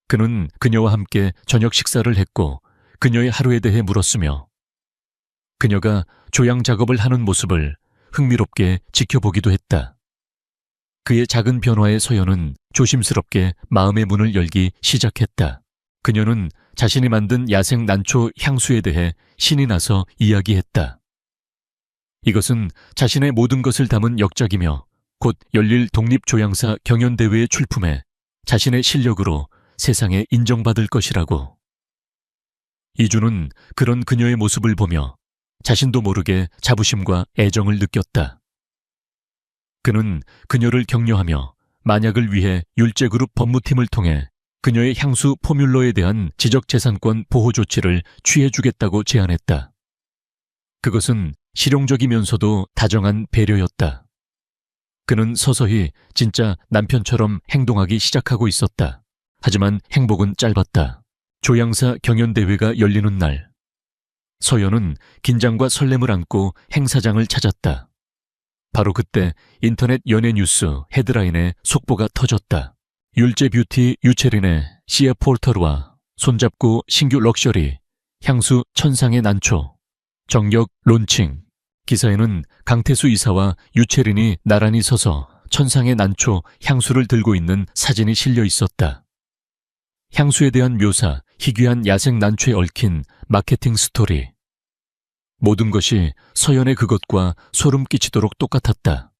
그는 그녀와 함께 저녁 식사를 했고 그녀의 하루에 대해 물었으며 그녀가 조향 작업을 하는 모습을 흥미롭게 지켜보기도 했다. 그의 작은 변화에 서연은 조심스럽게 마음의 문을 열기 시작했다. 그녀는 자신이 만든 야생 난초 향수에 대해 신이 나서 이야기했다. 이것은 자신의 모든 것을 담은 역작이며 곧 열릴 독립조향사 경연대회에 출품해 자신의 실력으로 세상에 인정받을 것이라고. 이준은 그런 그녀의 모습을 보며 자신도 모르게 자부심과 애정을 느꼈다. 그는 그녀를 격려하며 만약을 위해 율제그룹 법무팀을 통해 그녀의 향수 포뮬러에 대한 지적재산권 보호 조치를 취해주겠다고 제안했다. 그것은 실용적이면서도 다정한 배려였다. 그는 서서히 진짜 남편처럼 행동하기 시작하고 있었다. 하지만 행복은 짧았다. 조향사 경연대회가 열리는 날, 서연은 긴장과 설렘을 안고 행사장을 찾았다. 바로 그때 인터넷 연예 뉴스 헤드라인에 속보가 터졌다. 율제뷰티 유채린의 시아 폴터르와 손잡고 신규 럭셔리 향수 천상의 난초 정력 론칭. 기사에는 강태수 이사와 유채린이 나란히 서서 천상의 난초 향수를 들고 있는 사진이 실려 있었다. 향수에 대한 묘사, 희귀한 야생 난초에 얽힌 마케팅 스토리. 모든 것이 서연의 그것과 소름 끼치도록 똑같았다.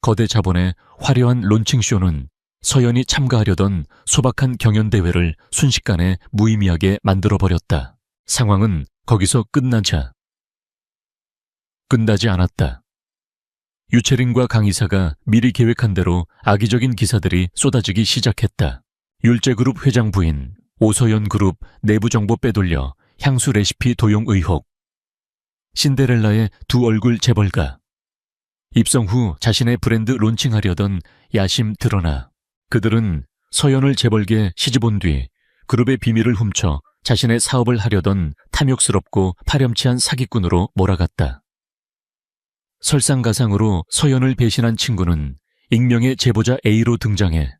거대 자본의 화려한 론칭쇼는 서연이 참가하려던 소박한 경연대회를 순식간에 무의미하게 만들어버렸다. 상황은 거기서 끝나지 않았다. 유채린과 강 이사가 미리 계획한 대로 악의적인 기사들이 쏟아지기 시작했다. 율제그룹 회장 부인 오서연 그룹 내부 정보 빼돌려 향수 레시피 도용 의혹. 신데렐라의 두 얼굴 재벌가. 입성 후 자신의 브랜드 론칭하려던 야심 드러나. 그들은 서연을 재벌게 시집온 뒤 그룹의 비밀을 훔쳐 자신의 사업을 하려던 탐욕스럽고 파렴치한 사기꾼으로 몰아갔다. 설상가상으로 서연을 배신한 친구는 익명의 제보자 A로 등장해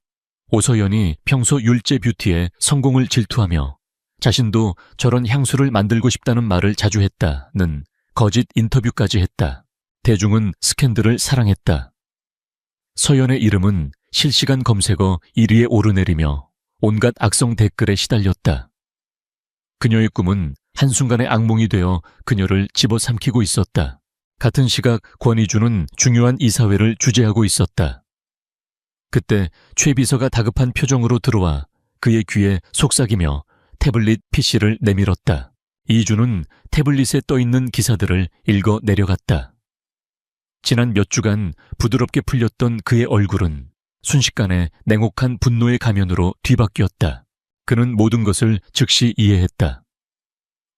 오서연이 평소 율제뷰티의 성공을 질투하며 자신도 저런 향수를 만들고 싶다는 말을 자주 했다는 거짓 인터뷰까지 했다. 대중은 스캔들을 사랑했다. 서연의 이름은 실시간 검색어 1위에 오르내리며 온갖 악성 댓글에 시달렸다. 그녀의 꿈은 한순간의 악몽이 되어 그녀를 집어삼키고 있었다. 같은 시각 권희주는 중요한 이사회를 주재하고 있었다. 그때 최 비서가 다급한 표정으로 들어와 그의 귀에 속삭이며 태블릿 PC를 내밀었다. 이준은 태블릿에 떠있는 기사들을 읽어 내려갔다. 지난 몇 주간 부드럽게 풀렸던 그의 얼굴은 순식간에 냉혹한 분노의 가면으로 뒤바뀌었다. 그는 모든 것을 즉시 이해했다.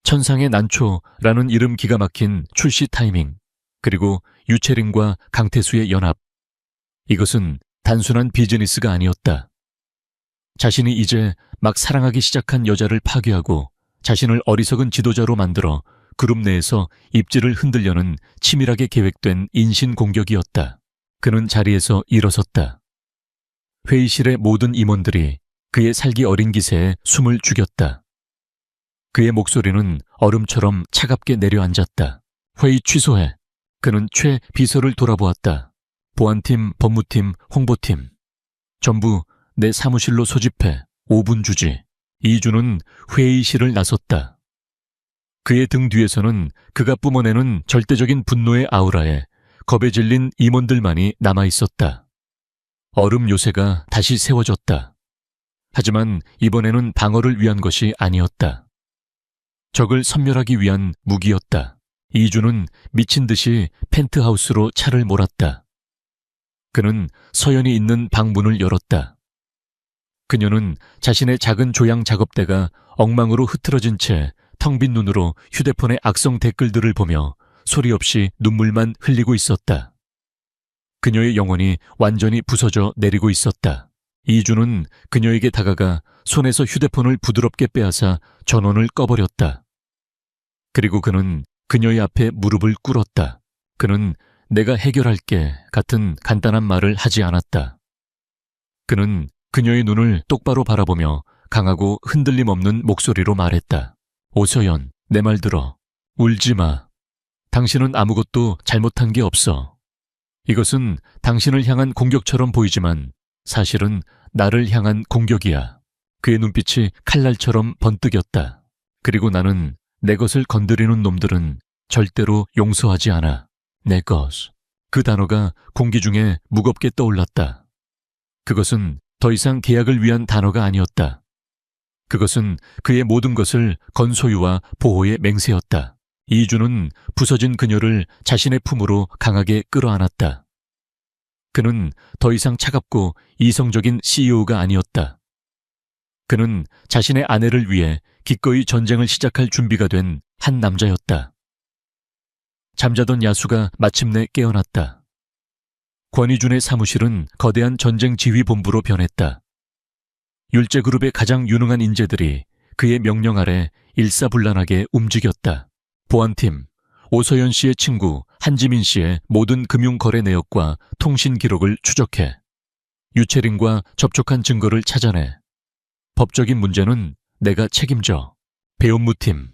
천상의 난초라는 이름 기가 막힌 출시 타이밍, 그리고 유채린과 강태수의 연합. 이것은 단순한 비즈니스가 아니었다. 자신이 이제 막 사랑하기 시작한 여자를 파괴하고 자신을 어리석은 지도자로 만들어 그룹 내에서 입지를 흔들려는 치밀하게 계획된 인신 공격이었다. 그는 자리에서 일어섰다. 회의실의 모든 임원들이 그의 살기 어린 기세에 숨을 죽였다. 그의 목소리는 얼음처럼 차갑게 내려앉았다. 회의 취소해. 그는 최 비서를 돌아보았다. 보안팀, 법무팀, 홍보팀. 전부 내 사무실로 소집해. 5분 주지. 이주는 회의실을 나섰다. 그의 등 뒤에서는 그가 뿜어내는 절대적인 분노의 아우라에 겁에 질린 임원들만이 남아있었다. 얼음 요새가 다시 세워졌다. 하지만 이번에는 방어를 위한 것이 아니었다. 적을 섬멸하기 위한 무기였다. 이주는 미친 듯이 펜트하우스로 차를 몰았다. 그는 서연이 있는 방 문을 열었다. 그녀는 자신의 작은 조향 작업대가 엉망으로 흐트러진 채 텅 빈 눈으로 휴대폰의 악성 댓글들을 보며 소리 없이 눈물만 흘리고 있었다. 그녀의 영혼이 완전히 부서져 내리고 있었다. 이주는 그녀에게 다가가 손에서 휴대폰을 부드럽게 빼앗아 전원을 꺼버렸다. 그리고 그는 그녀의 앞에 무릎을 꿇었다. 그는 내가 해결할게 같은 간단한 말을 하지 않았다. 그는 그녀의 눈을 똑바로 바라보며 강하고 흔들림 없는 목소리로 말했다. 오서연, 내 말 들어. 울지 마. 당신은 아무것도 잘못한 게 없어. 이것은 당신을 향한 공격처럼 보이지만 사실은 나를 향한 공격이야. 그의 눈빛이 칼날처럼 번뜩였다. 그리고 나는 내 것을 건드리는 놈들은 절대로 용서하지 않아. 내 것. 그 단어가 공기 중에 무겁게 떠올랐다. 그것은 더 이상 계약을 위한 단어가 아니었다. 그것은 그의 모든 것을 건소유와 보호의 맹세였다. 이주는 부서진 그녀를 자신의 품으로 강하게 끌어안았다. 그는 더 이상 차갑고 이성적인 CEO가 아니었다. 그는 자신의 아내를 위해 기꺼이 전쟁을 시작할 준비가 된 한 남자였다. 잠자던 야수가 마침내 깨어났다. 권희준의 사무실은 거대한 전쟁 지휘본부로 변했다. 율제그룹의 가장 유능한 인재들이 그의 명령 아래 일사불란하게 움직였다. 보안팀, 오서연 씨의 친구 한지민 씨의 모든 금융거래 내역과 통신 기록을 추적해 유채린과 접촉한 증거를 찾아내. 법적인 문제는 내가 책임져. 배업무팀,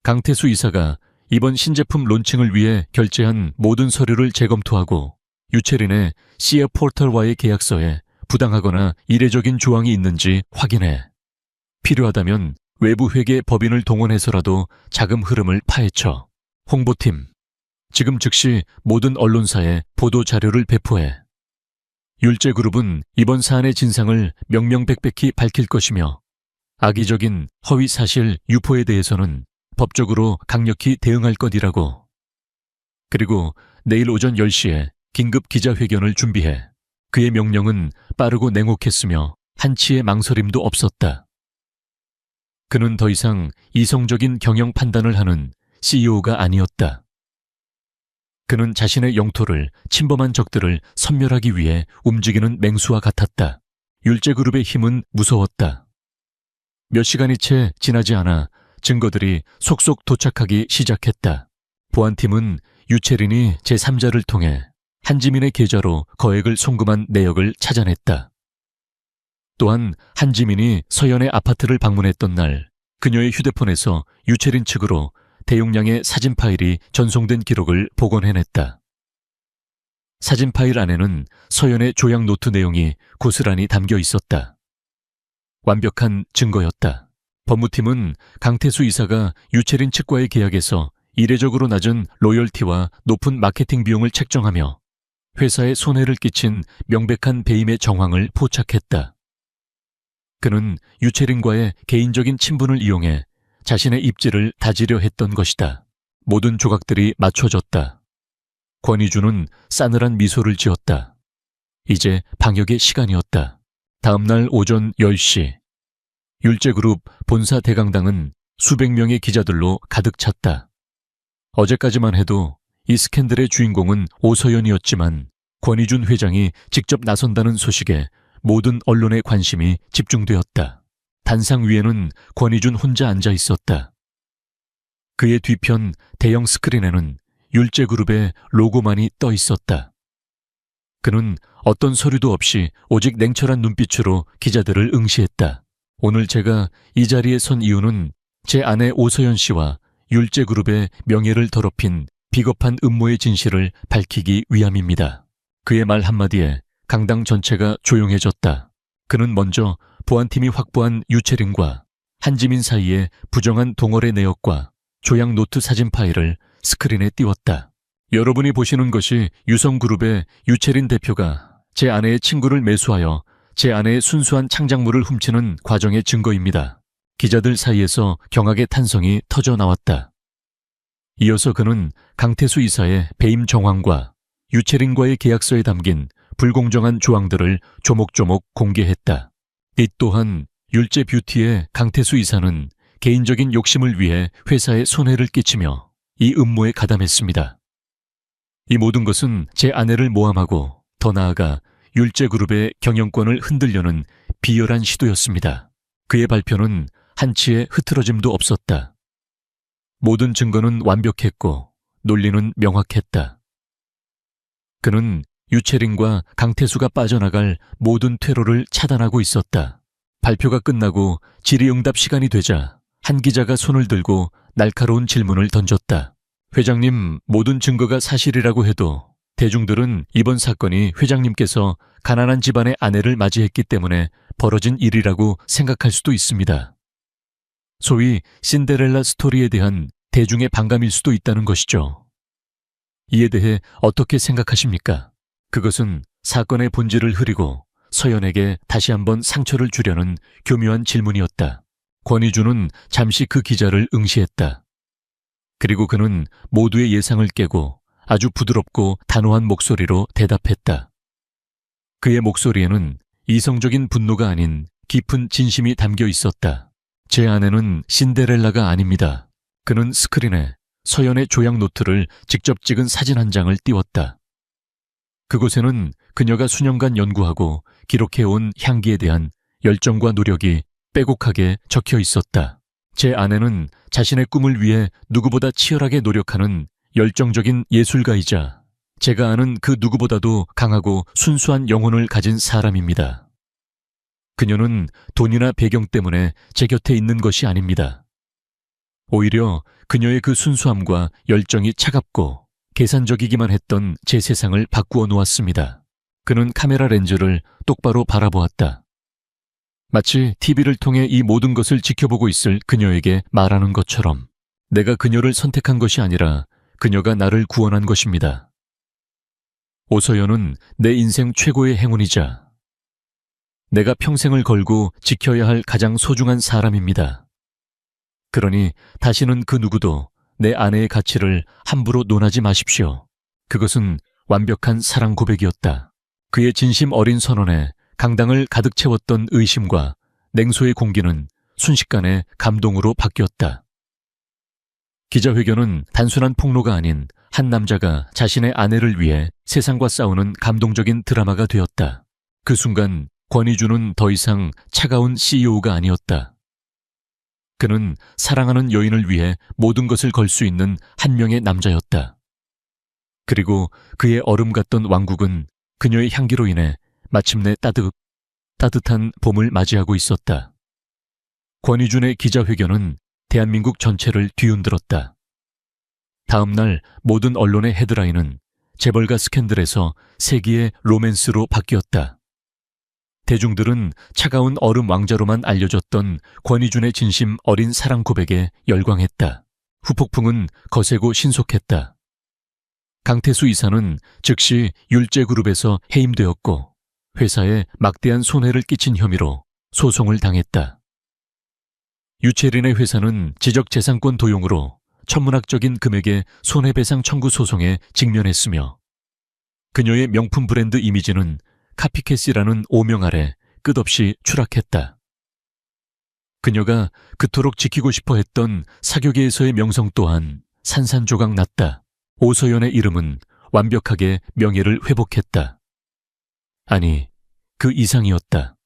강태수 이사가 이번 신제품 론칭을 위해 결제한 모든 서류를 재검토하고 유채린의 시어 포털과의 계약서에 부당하거나 이례적인 조항이 있는지 확인해. 필요하다면 외부 회계 법인을 동원해서라도 자금 흐름을 파헤쳐. 홍보팀, 지금 즉시 모든 언론사에 보도 자료를 배포해. 율제그룹은 이번 사안의 진상을 명명백백히 밝힐 것이며 악의적인 허위 사실 유포에 대해서는 법적으로 강력히 대응할 것이라고. 그리고 내일 오전 10시에 긴급 기자회견을 준비해. 그의 명령은 빠르고 냉혹했으며 한치의 망설임도 없었다. 그는 더 이상 이성적인 경영 판단을 하는 CEO가 아니었다. 그는 자신의 영토를, 침범한 적들을 섬멸하기 위해 움직이는 맹수와 같았다. 율제그룹의 힘은 무서웠다. 몇 시간이 채 지나지 않아 증거들이 속속 도착하기 시작했다. 보안팀은 유채린이 제3자를 통해 한지민의 계좌로 거액을 송금한 내역을 찾아냈다. 또한 한지민이 서연의 아파트를 방문했던 날 그녀의 휴대폰에서 유채린 측으로 대용량의 사진 파일이 전송된 기록을 복원해냈다. 사진 파일 안에는 서연의 조약 노트 내용이 고스란히 담겨 있었다. 완벽한 증거였다. 법무팀은 강태수 이사가 유채린 측과의 계약에서 이례적으로 낮은 로열티와 높은 마케팅 비용을 책정하며 회사에 손해를 끼친 명백한 배임의 정황을 포착했다. 그는 유채린과의 개인적인 친분을 이용해 자신의 입지를 다지려 했던 것이다. 모든 조각들이 맞춰졌다. 권희준은 싸늘한 미소를 지었다. 이제 방역의 시간이었다. 다음날 오전 10시. 율제그룹 본사 대강당은 수백 명의 기자들로 가득 찼다. 어제까지만 해도 이 스캔들의 주인공은 오서연이었지만 권희준 회장이 직접 나선다는 소식에 모든 언론의 관심이 집중되었다. 단상 위에는 권희준 혼자 앉아 있었다. 그의 뒤편 대형 스크린에는 율제그룹의 로고만이 떠 있었다. 그는 어떤 서류도 없이 오직 냉철한 눈빛으로 기자들을 응시했다. 오늘 제가 이 자리에 선 이유는 제 아내 오서연 씨와 율제그룹의 명예를 더럽힌 비겁한 음모의 진실을 밝히기 위함입니다. 그의 말 한마디에 강당 전체가 조용해졌다. 그는 먼저 보안팀이 확보한 유채린과 한지민 사이의 부정한 동어의 내역과 조약 노트 사진 파일을 스크린에 띄웠다. 여러분이 보시는 것이 유성그룹의 유채린 대표가 제 아내의 친구를 매수하여 제 아내의 순수한 창작물을 훔치는 과정의 증거입니다. 기자들 사이에서 경악의 탄성이 터져 나왔다. 이어서 그는 강태수 이사의 배임 정황과 유채린과의 계약서에 담긴 불공정한 조항들을 조목조목 공개했다. 이 또한 율제뷰티의 강태수 이사는 개인적인 욕심을 위해 회사에 손해를 끼치며 이 음모에 가담했습니다. 이 모든 것은 제 아내를 모함하고 더 나아가 율제그룹의 경영권을 흔들려는 비열한 시도였습니다. 그의 발표는 한치의 흐트러짐도 없었다. 모든 증거는 완벽했고 논리는 명확했다. 그는 유채린과 강태수가 빠져나갈 모든 퇴로를 차단하고 있었다. 발표가 끝나고 질의응답 시간이 되자 한 기자가 손을 들고 날카로운 질문을 던졌다. 회장님, 모든 증거가 사실이라고 해도 대중들은 이번 사건이 회장님께서 가난한 집안의 아내를 맞이했기 때문에 벌어진 일이라고 생각할 수도 있습니다. 소위 신데렐라 스토리에 대한 대중의 반감일 수도 있다는 것이죠. 이에 대해 어떻게 생각하십니까? 그것은 사건의 본질을 흐리고 서연에게 다시 한번 상처를 주려는 교묘한 질문이었다. 권희준은 잠시 그 기자를 응시했다. 그리고 그는 모두의 예상을 깨고 아주 부드럽고 단호한 목소리로 대답했다. 그의 목소리에는 이성적인 분노가 아닌 깊은 진심이 담겨 있었다. 제 아내는 신데렐라가 아닙니다. 그는 스크린에 서연의 조약 노트를 직접 찍은 사진 한 장을 띄웠다. 그곳에는 그녀가 수년간 연구하고 기록해온 향기에 대한 열정과 노력이 빼곡하게 적혀 있었다. 제 아내는 자신의 꿈을 위해 누구보다 치열하게 노력하는 열정적인 예술가이자 제가 아는 그 누구보다도 강하고 순수한 영혼을 가진 사람입니다. 그녀는 돈이나 배경 때문에 제 곁에 있는 것이 아닙니다. 오히려 그녀의 그 순수함과 열정이 차갑고 계산적이기만 했던 제 세상을 바꾸어 놓았습니다. 그는 카메라 렌즈를 똑바로 바라보았다. 마치 TV를 통해 이 모든 것을 지켜보고 있을 그녀에게 말하는 것처럼 내가 그녀를 선택한 것이 아니라 그녀가 나를 구원한 것입니다. 오서연은 내 인생 최고의 행운이자 내가 평생을 걸고 지켜야 할 가장 소중한 사람입니다. 그러니 다시는 그 누구도 내 아내의 가치를 함부로 논하지 마십시오. 그것은 완벽한 사랑 고백이었다. 그의 진심 어린 선언에 강당을 가득 채웠던 의심과 냉소의 공기는 순식간에 감동으로 바뀌었다. 기자회견은 단순한 폭로가 아닌 한 남자가 자신의 아내를 위해 세상과 싸우는 감동적인 드라마가 되었다. 그 순간 권희준은 더 이상 차가운 CEO가 아니었다. 그는 사랑하는 여인을 위해 모든 것을 걸 수 있는 한 명의 남자였다. 그리고 그의 얼음 같던 왕국은 그녀의 향기로 인해 마침내 따뜻한 봄을 맞이하고 있었다. 권희준의 기자회견은 대한민국 전체를 뒤흔들었다. 다음 날 모든 언론의 헤드라인은 재벌가 스캔들에서 세기의 로맨스로 바뀌었다. 대중들은 차가운 얼음 왕자로만 알려졌던 권희준의 진심 어린 사랑 고백에 열광했다. 후폭풍은 거세고 신속했다. 강태수 이사는 즉시 율제그룹에서 해임되었고 회사에 막대한 손해를 끼친 혐의로 소송을 당했다. 유채린의 회사는 지적재산권 도용으로 천문학적인 금액의 손해배상 청구 소송에 직면했으며 그녀의 명품 브랜드 이미지는 카피캣이라는 오명 아래 끝없이 추락했다. 그녀가 그토록 지키고 싶어 했던 사교계에서의 명성 또한 산산조각 났다. 오서연의 이름은 완벽하게 명예를 회복했다. 아니, 그 이상이었다.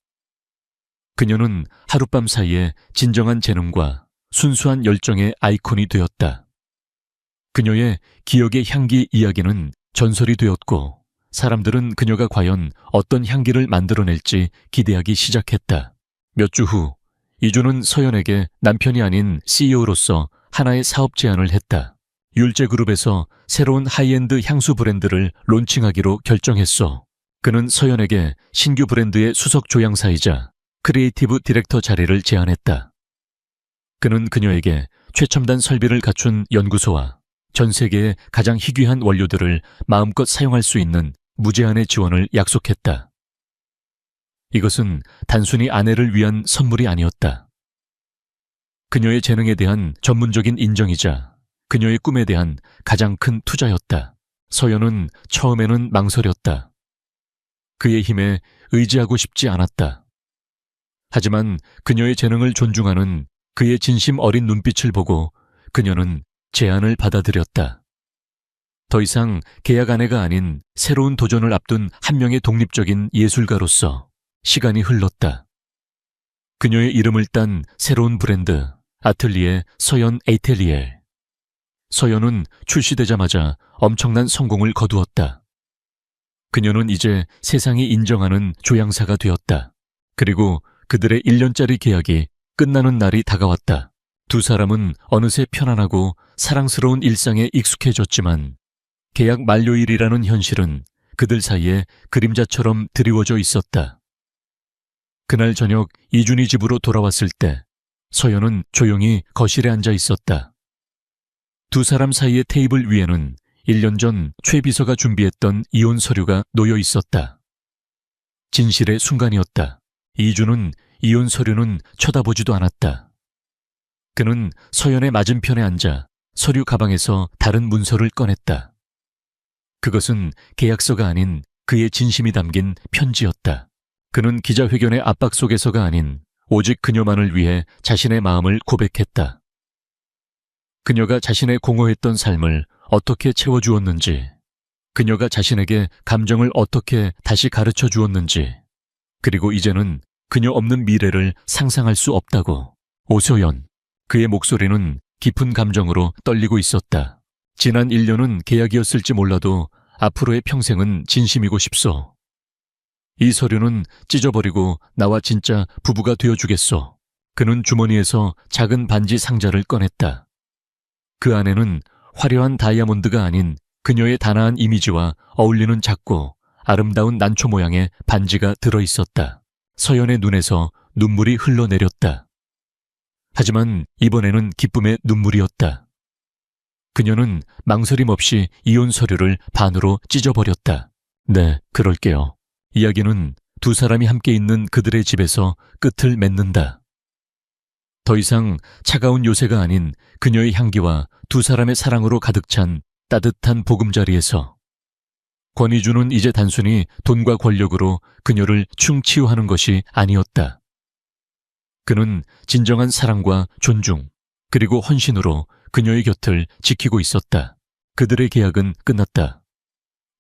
그녀는 하룻밤 사이에 진정한 재능과 순수한 열정의 아이콘이 되었다. 그녀의 기억의 향기 이야기는 전설이 되었고 사람들은 그녀가 과연 어떤 향기를 만들어낼지 기대하기 시작했다. 몇 주 후 이주는 서연에게 남편이 아닌 CEO로서 하나의 사업 제안을 했다. 율제그룹에서 새로운 하이엔드 향수 브랜드를 론칭하기로 결정했어. 그는 서연에게 신규 브랜드의 수석 조향사이자 크리에이티브 디렉터 자리를 제안했다. 그는 그녀에게 최첨단 설비를 갖춘 연구소와 전 세계의 가장 희귀한 원료들을 마음껏 사용할 수 있는 무제한의 지원을 약속했다. 이것은 단순히 아내를 위한 선물이 아니었다. 그녀의 재능에 대한 전문적인 인정이자 그녀의 꿈에 대한 가장 큰 투자였다. 서연은 처음에는 망설였다. 그의 힘에 의지하고 싶지 않았다. 하지만 그녀의 재능을 존중하는 그의 진심 어린 눈빛을 보고 그녀는 제안을 받아들였다. 더 이상 계약 아내가 아닌 새로운 도전을 앞둔 한 명의 독립적인 예술가로서 시간이 흘렀다. 그녀의 이름을 딴 새로운 브랜드, 아틀리에 서연 에이텔리에. 서연은 출시되자마자 엄청난 성공을 거두었다. 그녀는 이제 세상이 인정하는 조향사가 되었다. 그리고 그들의 1년짜리 계약이 끝나는 날이 다가왔다. 두 사람은 어느새 편안하고 사랑스러운 일상에 익숙해졌지만 계약 만료일이라는 현실은 그들 사이에 그림자처럼 드리워져 있었다. 그날 저녁 이준이 집으로 돌아왔을 때 서연은 조용히 거실에 앉아 있었다. 두 사람 사이의 테이블 위에는 1년 전 최 비서가 준비했던 이혼 서류가 놓여 있었다. 진실의 순간이었다. 이준은 이혼 서류는 쳐다보지도 않았다. 그는 서연의 맞은편에 앉아 서류 가방에서 다른 문서를 꺼냈다. 그것은 계약서가 아닌 그의 진심이 담긴 편지였다. 그는 기자회견의 압박 속에서가 아닌 오직 그녀만을 위해 자신의 마음을 고백했다. 그녀가 자신의 공허했던 삶을 어떻게 채워주었는지, 그녀가 자신에게 감정을 어떻게 다시 가르쳐 주었는지, 그리고 이제는 그녀 없는 미래를 상상할 수 없다고. 오서연, 그의 목소리는 깊은 감정으로 떨리고 있었다. 지난 1년은 계약이었을지 몰라도 앞으로의 평생은 진심이고 싶소. 이 서류는 찢어버리고 나와 진짜 부부가 되어주겠소. 그는 주머니에서 작은 반지 상자를 꺼냈다. 그 안에는 화려한 다이아몬드가 아닌 그녀의 단아한 이미지와 어울리는 작고 아름다운 난초 모양의 반지가 들어있었다. 서연의 눈에서 눈물이 흘러내렸다. 하지만 이번에는 기쁨의 눈물이었다. 그녀는 망설임 없이 이혼 서류를 반으로 찢어버렸다. 네, 그럴게요. 이야기는 두 사람이 함께 있는 그들의 집에서 끝을 맺는다. 더 이상 차가운 요새가 아닌 그녀의 향기와 두 사람의 사랑으로 가득 찬 따뜻한 보금자리에서 권희주는 이제 단순히 돈과 권력으로 그녀를 충치유하는 것이 아니었다. 그는 진정한 사랑과 존중, 그리고 헌신으로 그녀의 곁을 지키고 있었다. 그들의 계약은 끝났다.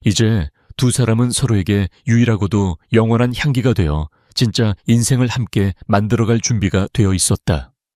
이제 두 사람은 서로에게 유일하고도 영원한 향기가 되어 진짜 인생을 함께 만들어갈 준비가 되어 있었다.